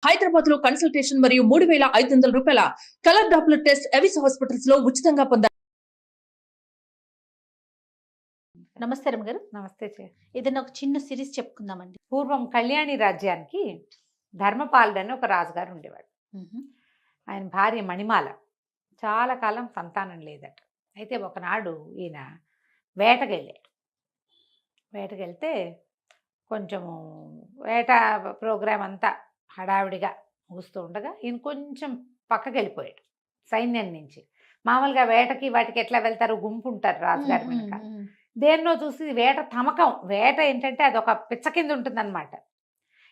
హైదరాబాద్ లో కన్సల్టేషన్ మరియు 3,500 రూపాయల colour Doppler test Avis hospitals లో ఉచితంగా పొందారు. నమస్తే రమ్య గారు. నమస్తే చే. ఏదైనా ఒక చిన్న సిరీస్ చెప్పుకుందామండి. పూర్వం కళ్యాణి రాజ్యానికి ధర్మపాలుడు అని ఒక రాజుగారు ఉండేవాడు. ఆయన భార్య మణిమాల. చాలా కాలం సంతానం లేదట. అయితే ఒకనాడు ఈయన వేటకెళ్ళాడు. వేటకెళ్తే కొంచెము వేట ప్రోగ్రాం అంతా హడావిడిగా ముగుస్తూ ఉండగా ఈయన కొంచెం పక్కకి వెళ్ళిపోయాడు సైన్యం నుంచి. మామూలుగా వేటకి వాటికి ఎట్లా వెళ్తారు, గుంపు ఉంటారు రాజుగారి వెనక. దేన్నో చూసి వేట తమకం. వేట ఏంటంటే అది ఒక పిచ్చ కింద ఉంటుందన్నమాట.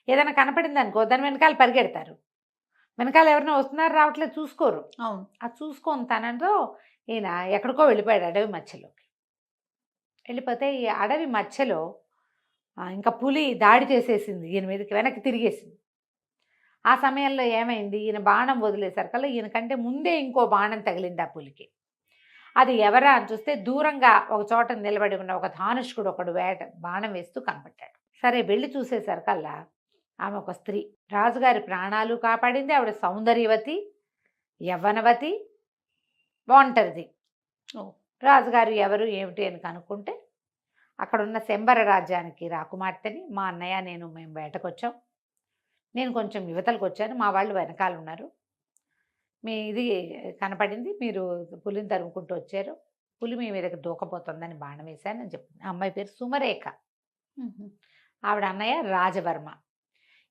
ఏదైనా కనపడింది అనుకో దాని వెనకాల పరిగెడతారు. వెనకాల ఎవరైనా వస్తున్నారు రావట్లేదు చూసుకోరు. అవును. అది చూసుకొని తనంతో ఈయన ఎక్కడికో వెళ్ళిపోయాడు అడవి మధ్యలోకి. వెళ్ళిపోతే ఈ అడవి మధ్యలో ఇంకా పులి దాడి చేసేసింది ఈయన మీదకి, వెనక్కి తిరిగేసింది. ఆ సమయంలో ఏమైంది, ఈయన బాణం వదిలేసరికల్లా ఈయన కంటే ముందే ఇంకో బాణం తగిలింది ఆ పులికి. అది ఎవరా అని చూస్తే దూరంగా ఒక చోట నిలబడి ఉన్న ఒక ధానుష్కుడు ఒకడు బాణం వేస్తూ కనపడ్డాడు. సరే వెళ్ళి చూసేసరికల్లా ఆమె ఒక స్త్రీ. రాజుగారి ప్రాణాలు కాపాడింది. ఆవిడ సౌందర్యవతి, యవ్వనవతి, బాగుంటుంది. రాజుగారు ఎవరు ఏమిటి అని కనుక్కుంటే అక్కడున్న శంబర రాజ్యానికి రాకుమార్తెని, మా అన్నయ్య మేము వేటకొచ్చాం, నేను కొంచెం యువతలకు వచ్చాను, మా వాళ్ళు వెనకాల ఉన్నారు, మీ ఇది కనపడింది, మీరు పులిని తరుముకుంటూ వచ్చారు, పులి మీ మీదకి దూకపోతుందని బాణం వేశాను అని చెప్పింది. ఆ అమ్మాయి పేరు సుమరేఖ. ఆవిడ అన్నయ్య రాజవర్మ.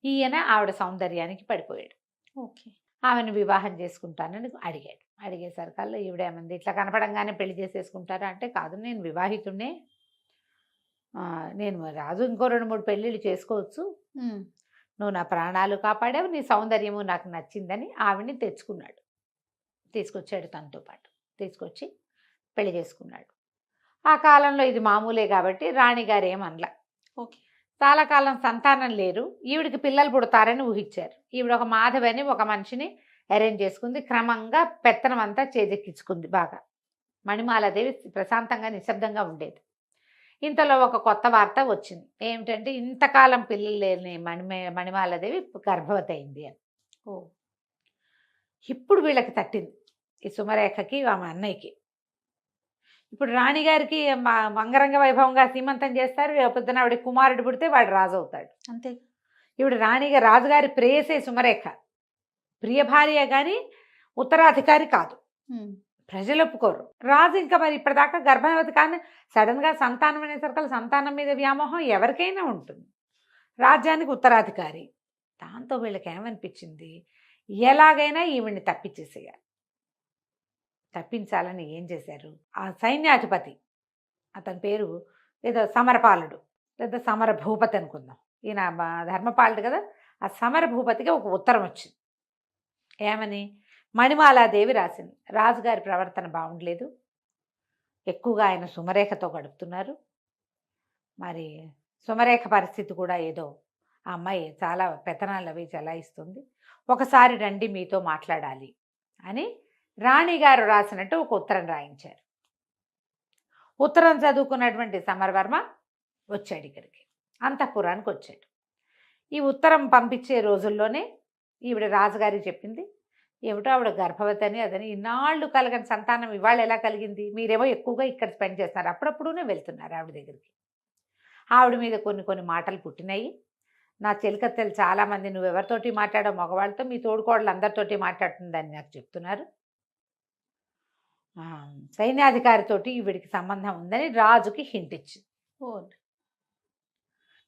ఈయన ఆవిడ సౌందర్యానికి పడిపోయాడు. ఓకే. ఆమెను వివాహం చేసుకుంటానని అడిగాడు. అడిగేసరికల్లా ఈవిడేమంది, ఇట్లా కనపడంగానే పెళ్లి చేసేసుకుంటారా అంటే, కాదు నేను వివాహితుడినే, నేను రాజు ఇంకో 2-3 పెళ్ళిళ్ళు చేసుకోవచ్చు, నువ్వు నా ప్రాణాలు కాపాడావు, నీ సౌందర్యము నాకు నచ్చిందని ఆవిడ్ని తీసుకొచ్చాడు తనతో పాటు. తీసుకొచ్చి పెళ్లి చేసుకున్నాడు. ఆ కాలంలో ఇది మామూలే కాబట్టి రాణిగారు ఏమనలా. ఓకే. చాలా కాలం సంతానం లేరు, ఈవిడికి పిల్లలు పుడతారని ఊహించారు. ఈవిడ ఒక మాధవి అని ఒక మనిషిని అరేంజ్ చేసుకుంది. క్రమంగా పెత్తనం అంతా చేజెక్కించుకుంది బాగా. మణిమాలాదేవి ప్రశాంతంగా నిశ్శబ్దంగా ఉండేది. ఇంతలో ఒక కొత్త వార్త వచ్చింది. ఏమిటంటే ఇంతకాలం పిల్లలు లేని మణిమాలాదేవి గర్భవతి అయింది అని. ఇప్పుడు వీళ్ళకి తట్టింది, ఈ సుమరేఖకి ఆమె అన్నయ్యకి. ఇప్పుడు రాణిగారికి అంగరంగ వైభవంగా సీమంతం చేస్తారు. పొద్దున ఆవిడ కుమారుడు పుడితే వాడు రాజు అవుతాడు. అంతే. ఇప్పుడు రాజుగారి ప్రేయసే సుమరేఖ. ప్రియ భార్య కానీ ఉత్తరాధికారి కాదు. ప్రజలు ఒప్పుకోరు. రాజు ఇంకా మరి ఇప్పటిదాకా గర్భవతి కానీ సడన్గా సంతానం అనేసరికి సంతానం మీద వ్యామోహం ఎవరికైనా ఉంటుంది. రాజ్యానికి ఉత్తరాధికారి. దాంతో వీళ్ళకి ఏమనిపించింది, ఎలాగైనా ఈవిడ్ని తప్పించేసేయాలి. తప్పించాలని ఏం చేశారు, ఆ సైన్యాధిపతి, అతని పేరు ఏదో సమరపాలుడు లేదా సమర భూపతి అనుకుందాం, ఈయన ధర్మపాలుడు కదా, ఆ సమర భూపతికి ఒక ఉత్తరం వచ్చింది. ఏమని, మణిమాలాదేవి రాసింది, రాజుగారి ప్రవర్తన బాగుండలేదు, ఎక్కువగా ఆయన సుమరేఖతో గడుపుతున్నారు, మరి సుమరేఖ పరిస్థితి కూడా ఏదో, ఆ అమ్మాయి చాలా పెత్తనాలు అవి చెలాయిస్తుంది, ఒకసారి రండి మీతో మాట్లాడాలి అని రాణిగారు రాసినట్టు ఒక ఉత్తరం రాయించారు. ఉత్తరం చదువుకున్నటువంటి సమరవర్మ వచ్చాడు ఇక్కడికి, అంతఃపురానికి వచ్చాడు. ఈ ఉత్తరం పంపించే రోజుల్లోనే ఈవిడ రాజుగారికి చెప్పింది, ఏమిటో ఆవిడ గర్భవతి అని అదని, ఇన్నాళ్ళు కలగని సంతానం ఇవాళ ఎలా కలిగింది, మీరేమో ఎక్కువగా ఇక్కడ స్పెండ్ చేస్తున్నారు, అప్పుడప్పుడునే వెళ్తున్నారు ఆవిడ దగ్గరికి. ఆవిడ మీద కొన్ని మాటలు పుట్టినాయి. నా చెలికత్తెలు చాలామంది, నువ్వెవరితోటి మాట్లాడో మగవాళ్ళతో, మీ తోడుకోడలు అందరితోటి మాట్లాడుతుందని నాకు చెప్తున్నారు, సైన్యాధికారితోటి ఈవిడికి సంబంధం ఉందని రాజుకి హింట్ ఇచ్చింది.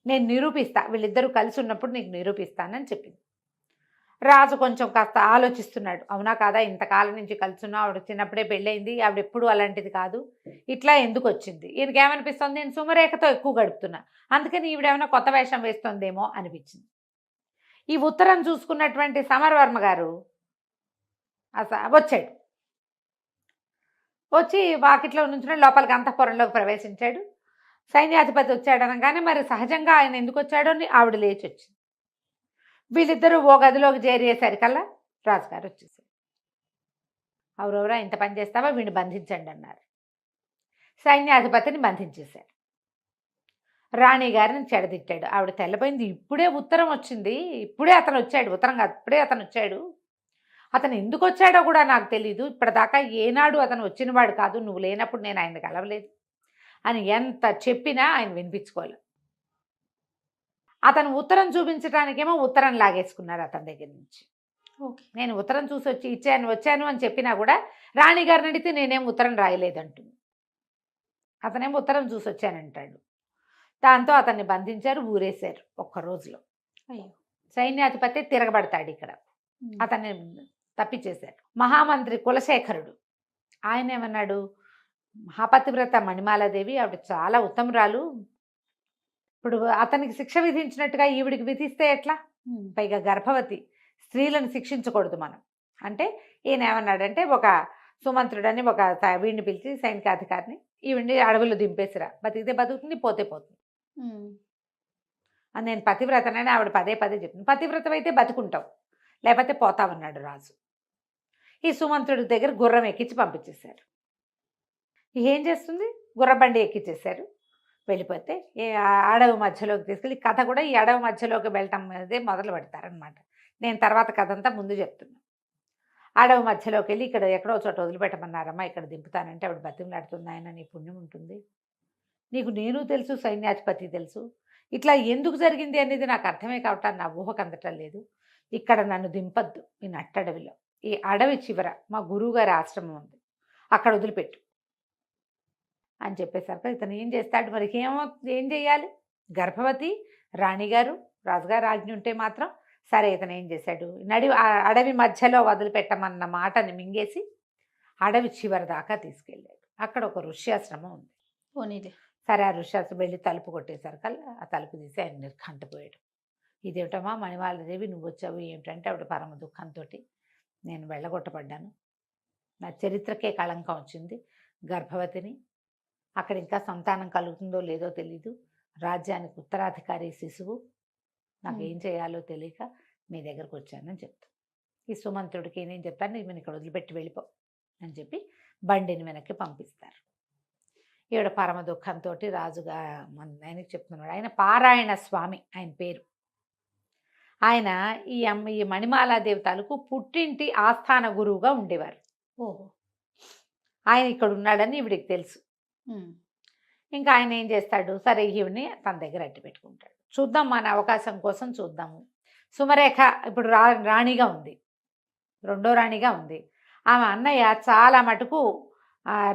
నేను నిరూపిస్తా, వీళ్ళిద్దరూ కలిసి ఉన్నప్పుడు నీకు నిరూపిస్తానని చెప్పింది. రాజు కొంచెం కాస్త ఆలోచిస్తున్నాడు, అవునా కాదా, ఇంతకాలం నుంచి కలుసున్నా, ఆవిడ చిన్నప్పుడే పెళ్ళయింది, ఆవిడ ఎప్పుడు అలాంటిది కాదు, ఇట్లా ఎందుకు వచ్చింది, ఈయనకి ఏమనిపిస్తుంది, నేను సుమరేఖతో ఎక్కువ గడుపుతున్నా, అందుకని ఈవిడేమైనా కొత్త వేషం వేస్తుందేమో అనిపించింది. ఈ ఉత్తరం చూసుకున్నటువంటి సమరవర్మ గారు వచ్చాడు. వచ్చి వాకిట్లో నుంచి లోపలికి అంతఃపురంలోకి ప్రవేశించాడు. సైన్యాధిపతి వచ్చాడు అనగానే మరి సహజంగా ఆయన ఎందుకు వచ్చాడో ఆవిడ లేచి వచ్చింది. వీళ్ళిద్దరూ ఓ గదిలోకి చేరేసరికల్లా రాజుగారు వచ్చేసారు. ఎవరెవరా ఇంత పని చేస్తావా, వీడిని బంధించండి అన్నారు. సైన్యాధిపతిని బంధించేశారు. రాణి గారిని చెడదిట్టాడు. ఆవిడ తెల్లబోయింది. ఇప్పుడే ఉత్తరం వచ్చింది, ఇప్పుడే అతను వచ్చాడు, ఉత్తరం కాదు ఇప్పుడే అతను వచ్చాడు, అతను ఎందుకు వచ్చాడో కూడా నాకు తెలీదు, ఇప్పటిదాకా ఏనాడు అతను వచ్చినవాడు కాదు, నువ్వు లేనప్పుడు నేను ఆయన కలవలేదు అని ఎంత చెప్పినా ఆయన వినిపించుకోలేదు. అతను ఉత్తరం చూపించడానికేమో ఉత్తరం లాగేసుకున్నారు అతని దగ్గర నుంచి. ఓకే. నేను ఉత్తరం చూసి వచ్చాను అని చెప్పినా కూడా రాణి గారిని అడిగితే నేనేం ఉత్తరం రాయలేదంటుంది. అతనేమో ఉత్తరం చూసి వచ్చానంటాడు. దాంతో అతన్ని బంధించారు, ఊరేశారు ఒక్క రోజులో. అయ్యో. సైన్యాధిపతి తిరగబడతాడు ఇక్కడ, అతన్ని తప్పించేశారు. మహామంత్రి కులశేఖరుడు ఆయన ఏమన్నాడు, మహాపతివ్రత మణిమాలాదేవి ఆవిడ చాలా ఉత్తమురాలు, ఇప్పుడు అతనికి శిక్ష విధించినట్టుగా ఈవిడికి విధిస్తే ఎట్లా, పైగా గర్భవతి, స్త్రీలను శిక్షించకూడదు మనం అంటే. ఈయన ఏమన్నాడంటే, ఒక సుమంత్రుడని ఒక వీడిని పిలిచి సైనికాధికారిని, ఈవిడిని అడవిలో దింపేసిరా, బతికితే బతుకుతుంది, పోతే పోతుంది అని. నేను పతివ్రతనని ఆవిడ పదే పదే చెప్తుంది. పతివ్రతమైతే బతుకుంటావు, లేకపోతే పోతావన్నాడు రాజు. ఈ సుమంత్రుడి దగ్గర గుర్రం ఎక్కించి పంపించేశారు. ఏం చేస్తుంది, గుర్రబండి ఎక్కించేశారు. వెళ్ళిపోతే అడవి మధ్యలోకి తీసుకెళ్ళి, కథ కూడా ఈ అడవి మధ్యలోకి వెళ్ళటం అదే మొదలు పెడతారనమాట. నేను తర్వాత కథ అంతా ముందు చెప్తున్నాను. అడవి మధ్యలోకి వెళ్ళి, ఇక్కడ ఎక్కడో చోట వదిలిపెట్టమన్నారమ్మా, ఇక్కడ దింపుతానంటే ఆవిడ బతిమలాడుతుంది, ఆయన నీ పుణ్యం ఉంటుంది, నీకు నేను తెలుసు, సైన్యాధిపతి తెలుసు, ఇట్లా ఎందుకు జరిగింది అనేది నాకు అర్థమే కావటం, నా ఊహకు అందటం లేదు, ఇక్కడ నన్ను దింపద్దు, ఈ నట్టడవిలో, ఈ అడవి చివర మా గురువుగారి ఆశ్రమం ఉంది, అక్కడ వదిలిపెట్టు అని చెప్పేసరికి ఇతను ఏం చేస్తాడు మరి, ఏం చేయాలి, గర్భవతి రాణిగారు, రాజుగారు ఆజ్ఞ ఉంటే మాత్రం సరే. ఇతను ఏం చేశాడు, అడవి మధ్యలో వదిలిపెట్టమన్న మాటని మింగేసి అడవి చివరి దాకా తీసుకెళ్ళాడు. అక్కడ ఒక ఋష్యాశ్రమం ఉంది. పోనీలే. సరే, ఆ ఋష్యాశ్రమం వెళ్ళి తలుపు కొట్టేసరికి ఆ తలుపు తీసి ఆయన నిర్ఘంటపోయాడు. ఇదేమిటమ్మా మణిమాలాదేవి, నువ్వు వచ్చావు ఏమిటంటే, ఆవిడ పరమ దుఃఖంతో, నేను వెళ్ళగొట్టబడ్డాను, నా చరిత్రకే కళంకం వచ్చింది, గర్భవతిని, అక్కడ ఇంకా సంతానం కలుగుతుందో లేదో తెలీదు, రాజ్యానికి ఉత్తరాధికారి శిశువు, నాకు ఏం చేయాలో తెలియక మీ దగ్గరకు వచ్చానని చెప్తాను. ఈ సుమంత్రుడికి నేను చెప్తాను, నేను ఇక్కడ వదిలిపెట్టి వెళ్ళిపో అని చెప్పి బండిని వెనక్కి పంపిస్తారు. ఈవిడ పరమ దుఃఖంతో రాజుగా ఆయనకి చెప్తున్నాడు. ఆయన పారాయణ స్వామి ఆయన పేరు. ఆయన ఈ మణిమాలాదేవి తాలూకు పుట్టింటి ఆస్థాన గురువుగా ఉండేవారు. ఓహో. ఆయన ఇక్కడ ఉన్నాడని ఈవిడికి తెలుసు. ఇంకా ఆయన ఏం చేస్తాడు, సరే ఈవిడిని తన దగ్గర అట్టి పెట్టుకుంటాడు. చూద్దాం, మన అవకాశం కోసం చూద్దాము. సుమరేఖ ఇప్పుడు రాణిగా ఉంది, రెండో రాణిగా ఉంది. ఆమె అన్నయ్య చాలా మటుకు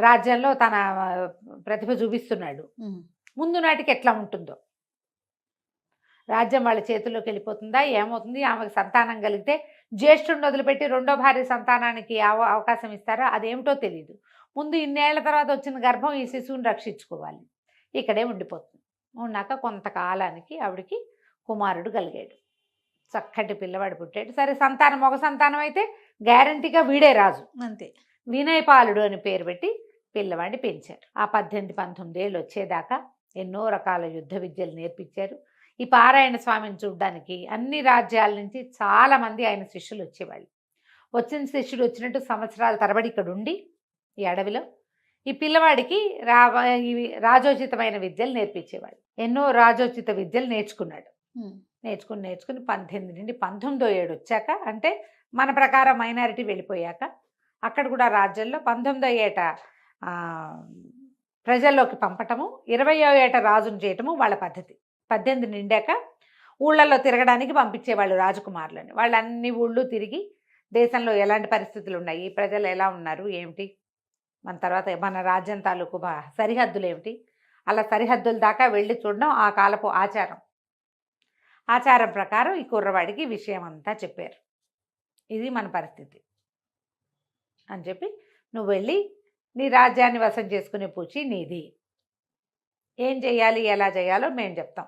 రాజ్యంలో తన ప్రతిభ చూపిస్తున్నాడు. ముందు నాటికి ఎట్లా ఉంటుందో, రాజ్యం వాళ్ళ చేతుల్లోకి వెళ్ళిపోతుందా, ఏమవుతుంది, ఆమెకు సంతానం కలిగితే జ్యేష్ఠుడిని వదిలిపెట్టి రెండో భార్య సంతానానికి అవకాశం ఇస్తారా, అదేమిటో తెలియదు. ముందు ఇన్నేళ్ల తర్వాత వచ్చిన గర్భం ఈ శిశువుని రక్షించుకోవాలి, ఇక్కడే ఉండిపోతుంది. ఉన్నాక కొంతకాలానికి ఆవిడికి కుమారుడు కలిగాడు, చక్కటి పిల్లవాడు పుట్టాడు. సరే, సంతానం మగ సంతానం అయితే గ్యారంటీగా వీడే రాజు, అంతే. వినయపాలుడు అని పేరు పెట్టి పిల్లవాడిని పెంచారు. ఆ 18-19 ఏళ్ళు వచ్చేదాకా ఎన్నో రకాల యుద్ధ విద్యలు నేర్పించారు. ఈ పారాయణ స్వామిని చూడడానికి అన్ని రాజ్యాల నుంచి చాలామంది ఆయన శిష్యులు వచ్చేవాళ్ళు. వచ్చిన శిష్యుడు వచ్చినట్టు సంవత్సరాల తరబడి ఇక్కడ ఉండి ఈ అడవిలో ఈ పిల్లవాడికి రాజోచితమైన విద్యలు నేర్పించేవాడు. ఎన్నో రాజోచిత విద్యలు నేర్చుకున్నాడు. నేర్చుకుని 18 నుండి 19వ ఏడు వచ్చాక, అంటే మన ప్రకారం మైనారిటీ వెళ్ళిపోయాక, అక్కడ కూడా రాజ్యంలో 19వ ఏట ప్రజల్లోకి పంపటము, 20వ ఏట రాజును చేయటము వాళ్ళ పద్ధతి. 18 నిండాక ఊళ్ళల్లో తిరగడానికి పంపించేవాళ్ళు రాజకుమారులని. వాళ్ళు అన్ని ఊళ్ళు తిరిగి దేశంలో ఎలాంటి పరిస్థితులు ఉన్నాయి, ప్రజలు ఎలా ఉన్నారు ఏమిటి, మన తర్వాత మన రాజ్యం తాలూకు సరిహద్దులు ఏమిటి, అలా సరిహద్దుల దాకా వెళ్ళి చూడడం ఆ కాలపు ఆచారం. ఆచారం ప్రకారం ఈ కుర్రవాడికి విషయం అంతా చెప్పారు, ఇది మన పరిస్థితి అని చెప్పి, నువ్వు వెళ్ళి నీ రాజ్యాన్ని వశం చేసుకునే పూచి నీది, ఏం చేయాలి ఎలా చేయాలో మేము చెప్తాం,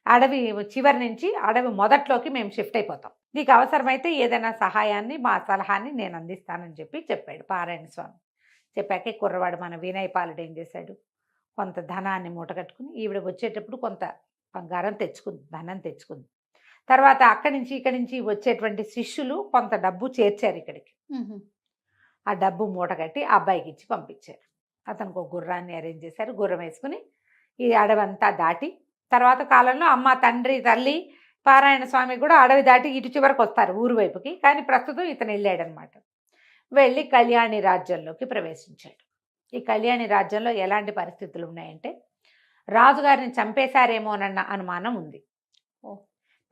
అడవి చివరి నుంచి అడవి మొదట్లోకి మేము షిఫ్ట్ అయిపోతాం, నీకు అవసరమైతే ఏదైనా సహాయాన్ని మా సలహాన్ని నేను అందిస్తానని చెప్పి చెప్పాడు పారాయణ స్వామి. చెప్పాకే కుర్రవాడు మన వినయపాలుడు ఏం చేశాడు, కొంత ధనాన్ని మూటగట్టుకుని ఈవిడ వచ్చేటప్పుడు కొంత బంగారం తెచ్చుకుంది, ధనం తెచ్చుకుంది. తర్వాత అక్కడి నుంచి ఇక్కడి నుంచి వచ్చేటువంటి శిష్యులు కొంత డబ్బు చేర్చారు ఇక్కడికి. ఆ డబ్బు మూటగట్టి ఆ అబ్బాయికి ఇచ్చి పంపించారు. అతనికి ఒక గుర్రాన్ని అరేంజ్ చేశారు. గుర్రం వేసుకుని ఈ అడవంతా దాటి తర్వాత కాలంలో అమ్మ, తండ్రి, తల్లి, పారాయణ స్వామి కూడా అడవి దాటి ఇటు చివరకు వస్తారు ఊరు వైపుకి. కానీ ప్రస్తుతం ఇతను వెళ్ళాడనమాట. వెళ్ళి కళ్యాణి రాజ్యంలోకి ప్రవేశించాడు. ఈ కళ్యాణి రాజ్యంలో ఎలాంటి పరిస్థితులు ఉన్నాయంటే, రాజుగారిని చంపేశారేమోనన్న అనుమానం ఉంది.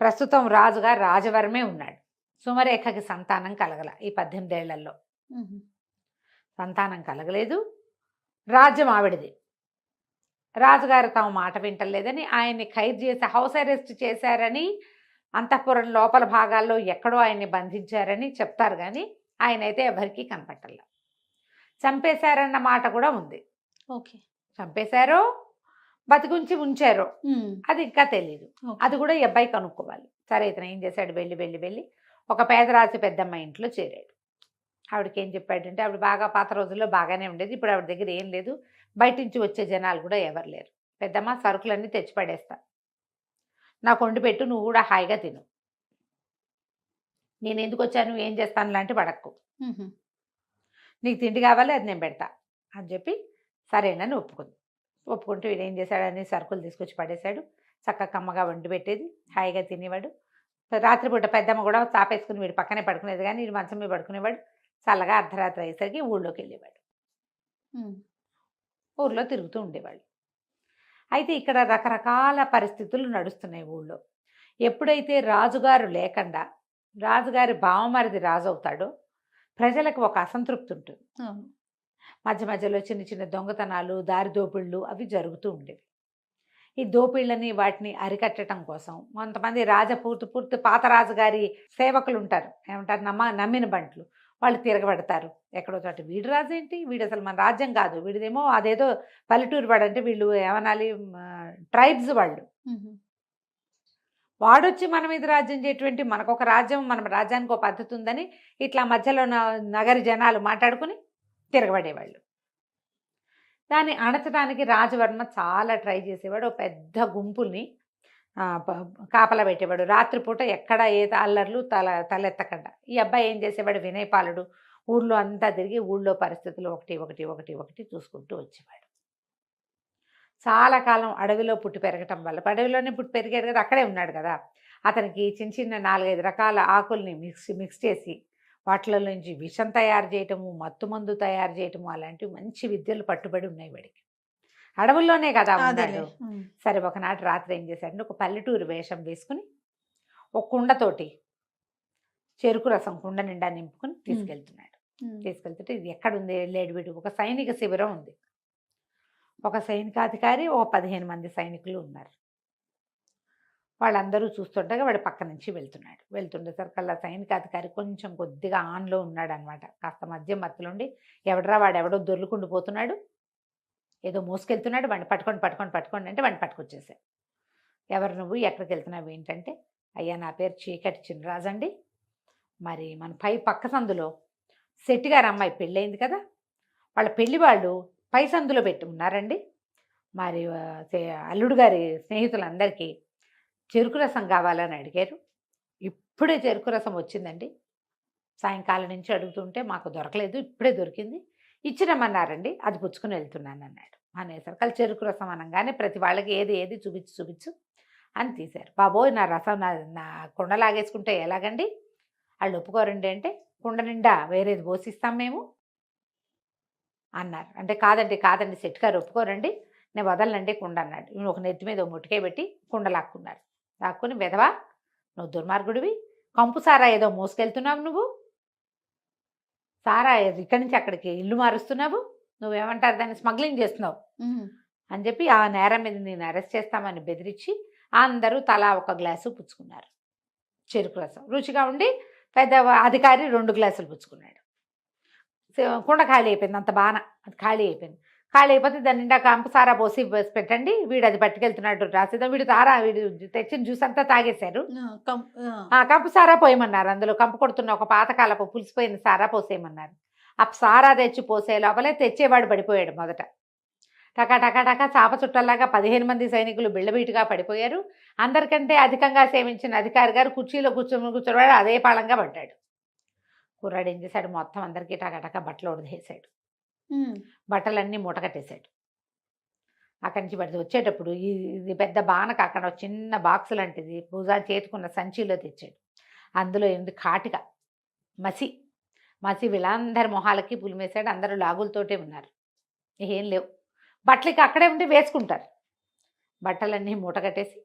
ప్రస్తుతం రాజుగారు రాజవరమే ఉన్నాడు. సుమరేఖకి సంతానం కలగల. ఈ 18 ఏళ్లలో సంతానం కలగలేదు. రాజ్యం ఆవిడది. రాజుగారు తమ మాట వింటలేదని ఆయన్ని ఖైదు చేసి హౌస్ అరెస్ట్ చేశారని, అంతఃపురం లోపల భాగాల్లో ఎక్కడో ఆయన్ని బంధించారని చెప్తారు. కానీ ఆయన అయితే ఎవరికీ కనపట్టల. చంపేశారన్న మాట కూడా ఉంది. ఓకే. చంపేశారో బతికుంచి ఉంచారో అది ఇంకా తెలియదు. అది కూడా ఈ అబ్బాయి కనుక్కోవాలి. సరే, ఇతను ఏం చేశాడు, వెళ్ళి ఒక పేదరాశి పెద్దమ్మ ఇంట్లో చేరాడు. ఆవిడకి ఏం చెప్పాడంటే, ఆవిడ బాగా పాత రోజుల్లో బాగానే ఉండేది. ఇప్పుడు ఆవిడ దగ్గర ఏం లేదు. బయట నుంచి వచ్చే జనాలు కూడా ఎవరు లేరు. పెద్దమ్మ, సరుకులన్నీ తెచ్చి పడేస్తా, నాకు వండి పెట్టు, నువ్వు కూడా హాయిగా తిను. నేను ఎందుకు వచ్చాను, ఏం చేస్తాను లాంటి పడక్కు, నీకు తిండి కావాలి, అది నేను పెడతా అని చెప్పి సరేనని ఒప్పుకుంటూ వీడు ఏం చేశాడని సరుకులు తీసుకొచ్చి పడేశాడు. చక్కగా కమ్మగా వండి పెట్టేది, హాయిగా తినేవాడు. రాత్రిపూట పెద్దమ్మ కూడా చాపేసుకుని వీడు పక్కనే పడుకునేది, కానీ వీడు మంచం మీద పడుకునేవాడు. చల్లగా అర్ధరాత్రి అయ్యేసరికి ఊళ్ళోకి వెళ్ళేవాడు. ఊళ్ళో తిరుగుతూ ఉండేవాళ్ళు. అయితే ఇక్కడ రకరకాల పరిస్థితులు నడుస్తున్నాయి ఊళ్ళో. ఎప్పుడైతే రాజుగారు లేకుండా రాజుగారి బావమరిది రాజు అవుతాడో ప్రజలకు ఒక అసంతృప్తి ఉంటుంది. మధ్య మధ్యలో చిన్న చిన్న దొంగతనాలు, దారి దోపిళ్ళు అవి జరుగుతూ ఉండేవి. ఈ దోపిళ్ళని వాటిని అరికట్టడం కోసం కొంతమంది పూర్తి పాత రాజుగారి సేవకులు ఉంటారు, ఏమంటారు, నమ్మిన బంట్లు, వాళ్ళు తిరగబడతారు ఎక్కడో చోట. వీడు రాజు ఏంటి, వీడు అసలు మన రాజ్యం కాదు, వీడిదేమో అదేదో పల్లెటూరు వాడు, అంటే వీళ్ళు ఏమనాలి, ట్రైబ్స్ వాళ్ళు. వాడొచ్చి మన మీద రాజ్యం చేయటువంటి, మనకొక రాజ్యం, మన రాజ్యానికి ఒక పద్ధతి ఉందని ఇట్లా మధ్యలో నగరి జనాలు మాట్లాడుకుని తిరగబడేవాళ్ళు. దాన్ని అణచడానికి రాజవర్మ చాలా ట్రై చేసేవాడు. ఒక పెద్ద గుంపుల్ని కాపలా పెట్టేవాడు. రాత్రిపూట ఎక్కడ ఏ అల్లర్లు తలెత్తకుండా. ఈ అబ్బాయి ఏం చేసేవాడు, వినయపాలుడు, ఊళ్ళో అంతా తిరిగి ఊళ్ళో పరిస్థితులు ఒకటి చూసుకుంటూ వచ్చేవాడు. చాలా కాలం అడవిలో పుట్టి పెరగటం వల్ల, అడవిలోనే పుట్టి పెరిగాడు కదా, అక్కడే ఉన్నాడు కదా, అతనికి చిన్న చిన్న 4-5 రకాల ఆకుల్ని మిక్స్ చేసి వాటిలో నుంచి విషం తయారు చేయటము, మత్తుమందు తయారు చేయటము, అలాంటివి మంచి విద్యలు పట్టుబడి ఉన్నాయి వాడికి. అడవుల్లోనే కదా ఉన్నాడు. సరే, ఒకనాటి రాత్రి ఏం చేశాడంటే, ఒక పల్లెటూరు వేషం వేసుకుని ఒక కుండతోటి చెరుకు రసం కుండ నిండా నింపుకుని తీసుకెళ్తున్నాడు. తీసుకెళ్తుంటే ఇది ఎక్కడుంది వెళ్ళాడు వీడు, ఒక సైనిక శిబిరం ఉంది. ఒక సైనికాధికారి, ఒక 15 మంది సైనికులు ఉన్నారు. వాళ్ళందరూ చూస్తుండగా వాడు పక్క నుంచి వెళ్తుండేసరికల్లా సైనికాధికారి కొంచెం కొద్దిగా ఆన్లో ఉన్నాడు అనమాట. కాస్త మధ్య మత్తులుండి, ఎవడరా వాడెవడో దొర్లుకుంటూ పోతున్నాడు, ఏదో మోసుకెళ్తున్నాడు, వాడిని పట్టుకోండి అంటే వాడిని పట్టుకొచ్చేసాడు. ఎవరు నువ్వు, ఎక్కడికి వెళ్తున్నావు ఏంటంటే, అయ్యా నా పేరు చీకటి చినరాజు అండి, మరి మన పక్క సందులో శెట్టి గారు అమ్మాయి పెళ్ళయింది కదా, వాళ్ళ పెళ్లి వాళ్ళు పై సందులో పెట్టి ఉన్నారండి. మరి అల్లుడు గారి స్నేహితులందరికీ చెరుకు రసం కావాలని అడిగారు. ఇప్పుడే చెరుకు రసం వచ్చిందండి, సాయంకాలం నుంచి అడుగుతుంటే మాకు దొరకలేదు, ఇప్పుడే దొరికింది, ఇచ్చిరమ్మన్నారండి, అది పుచ్చుకుని వెళ్తున్నాను అన్నాడు. అనేసరికి చెరుకు రసం అనగానే ప్రతి వాళ్ళకి ఏది చూపించు అని తీశారు. బాబోయ్, నా రసం నా కుండ లాగేసుకుంటే ఎలాగండి, వాళ్ళు ఒప్పుకోరండి అంటే, కుండ నిండా వేరేది పోసిస్తాం మేము అన్నారు. అంటే కాదండి శెట్టి గారు ఒప్పుకోరండి, నేను వదలనండి కుండ అన్నాడు. ఈయన ఒక నెత్తి మీద ముటికే పెట్టి కుండ లాక్కున్నారు. లాక్కుని, వెధవా నువ్వు దుర్మార్గుడివి, కంపు సారా ఏదో మోసుకెళ్తున్నావు, నువ్వు సారా ఇక్కడి నుంచి అక్కడికి ఇల్లు మారుస్తున్నావు, నువ్వేమంటారు దాన్ని స్మగ్లింగ్ చేస్తున్నావు అని చెప్పి ఆ నేరం మీద నేను అరెస్ట్ చేస్తామని బెదిరించి అందరూ తలా ఒక గ్లాసు పుచ్చుకున్నారు. చెరుకు రసం రుచిగా ఉండి పెద్ద అధికారి 2 గ్లాసులు పుచ్చుకున్నాడు. కుండ ఖాళీ అయిపోయింది, అంత బాగా అది ఖాళీ అయిపోయింది. ఖాళీ అయిపోతే దాని నిండా కంపు సారా పోసి పెట్టండి, వీడు అది పట్టుకెళ్తున్నాడు రాసేద్దాం, వీడు తెచ్చిన జ్యూస్ అంతా తాగేశారు. కంపు సారా పోయమన్నారు, అందులో కంపు కొడుతున్న ఒక పాతకాలపు పులిసిపోయిన సారా పోసేయమన్నారు. ఆ సారా తెచ్చి పోసే లోపలే తెచ్చేవాడు పడిపోయాడు. మొదట టకా చాప చుట్టల్లాగా 15 మంది సైనికులు బిళ్ళబీటుగా పడిపోయారు. అందరికంటే అధికంగా సేవించిన అధికారి గారు కుర్చీలో కూర్చోవాడు, అదే పాళంగా పడ్డాడు. కుర్రాడు ఏం చేశాడు, మొత్తం అందరికీ టకా బట్టలు వదిలేసాడు, బట్టలన్నీ మూటకట్టేశాడు. అక్కడి నుంచి పడితే వచ్చేటప్పుడు ఇది పెద్ద బానక అక్కడ ఒక చిన్న బాక్స్ లాంటిది భుజా చేతుకున్న సంచిలో తెచ్చాడు. అందులో ఏంది కాటిక మసి మసి వీళ్ళందరి మొహాలకి పులిమేశాడు. అందరూ లాగులతోటే ఉన్నారు, ఏం లేవు. బట్టలకి అక్కడే ఉంటే వేసుకుంటారు. బట్టలన్నీ మూట కట్టేసి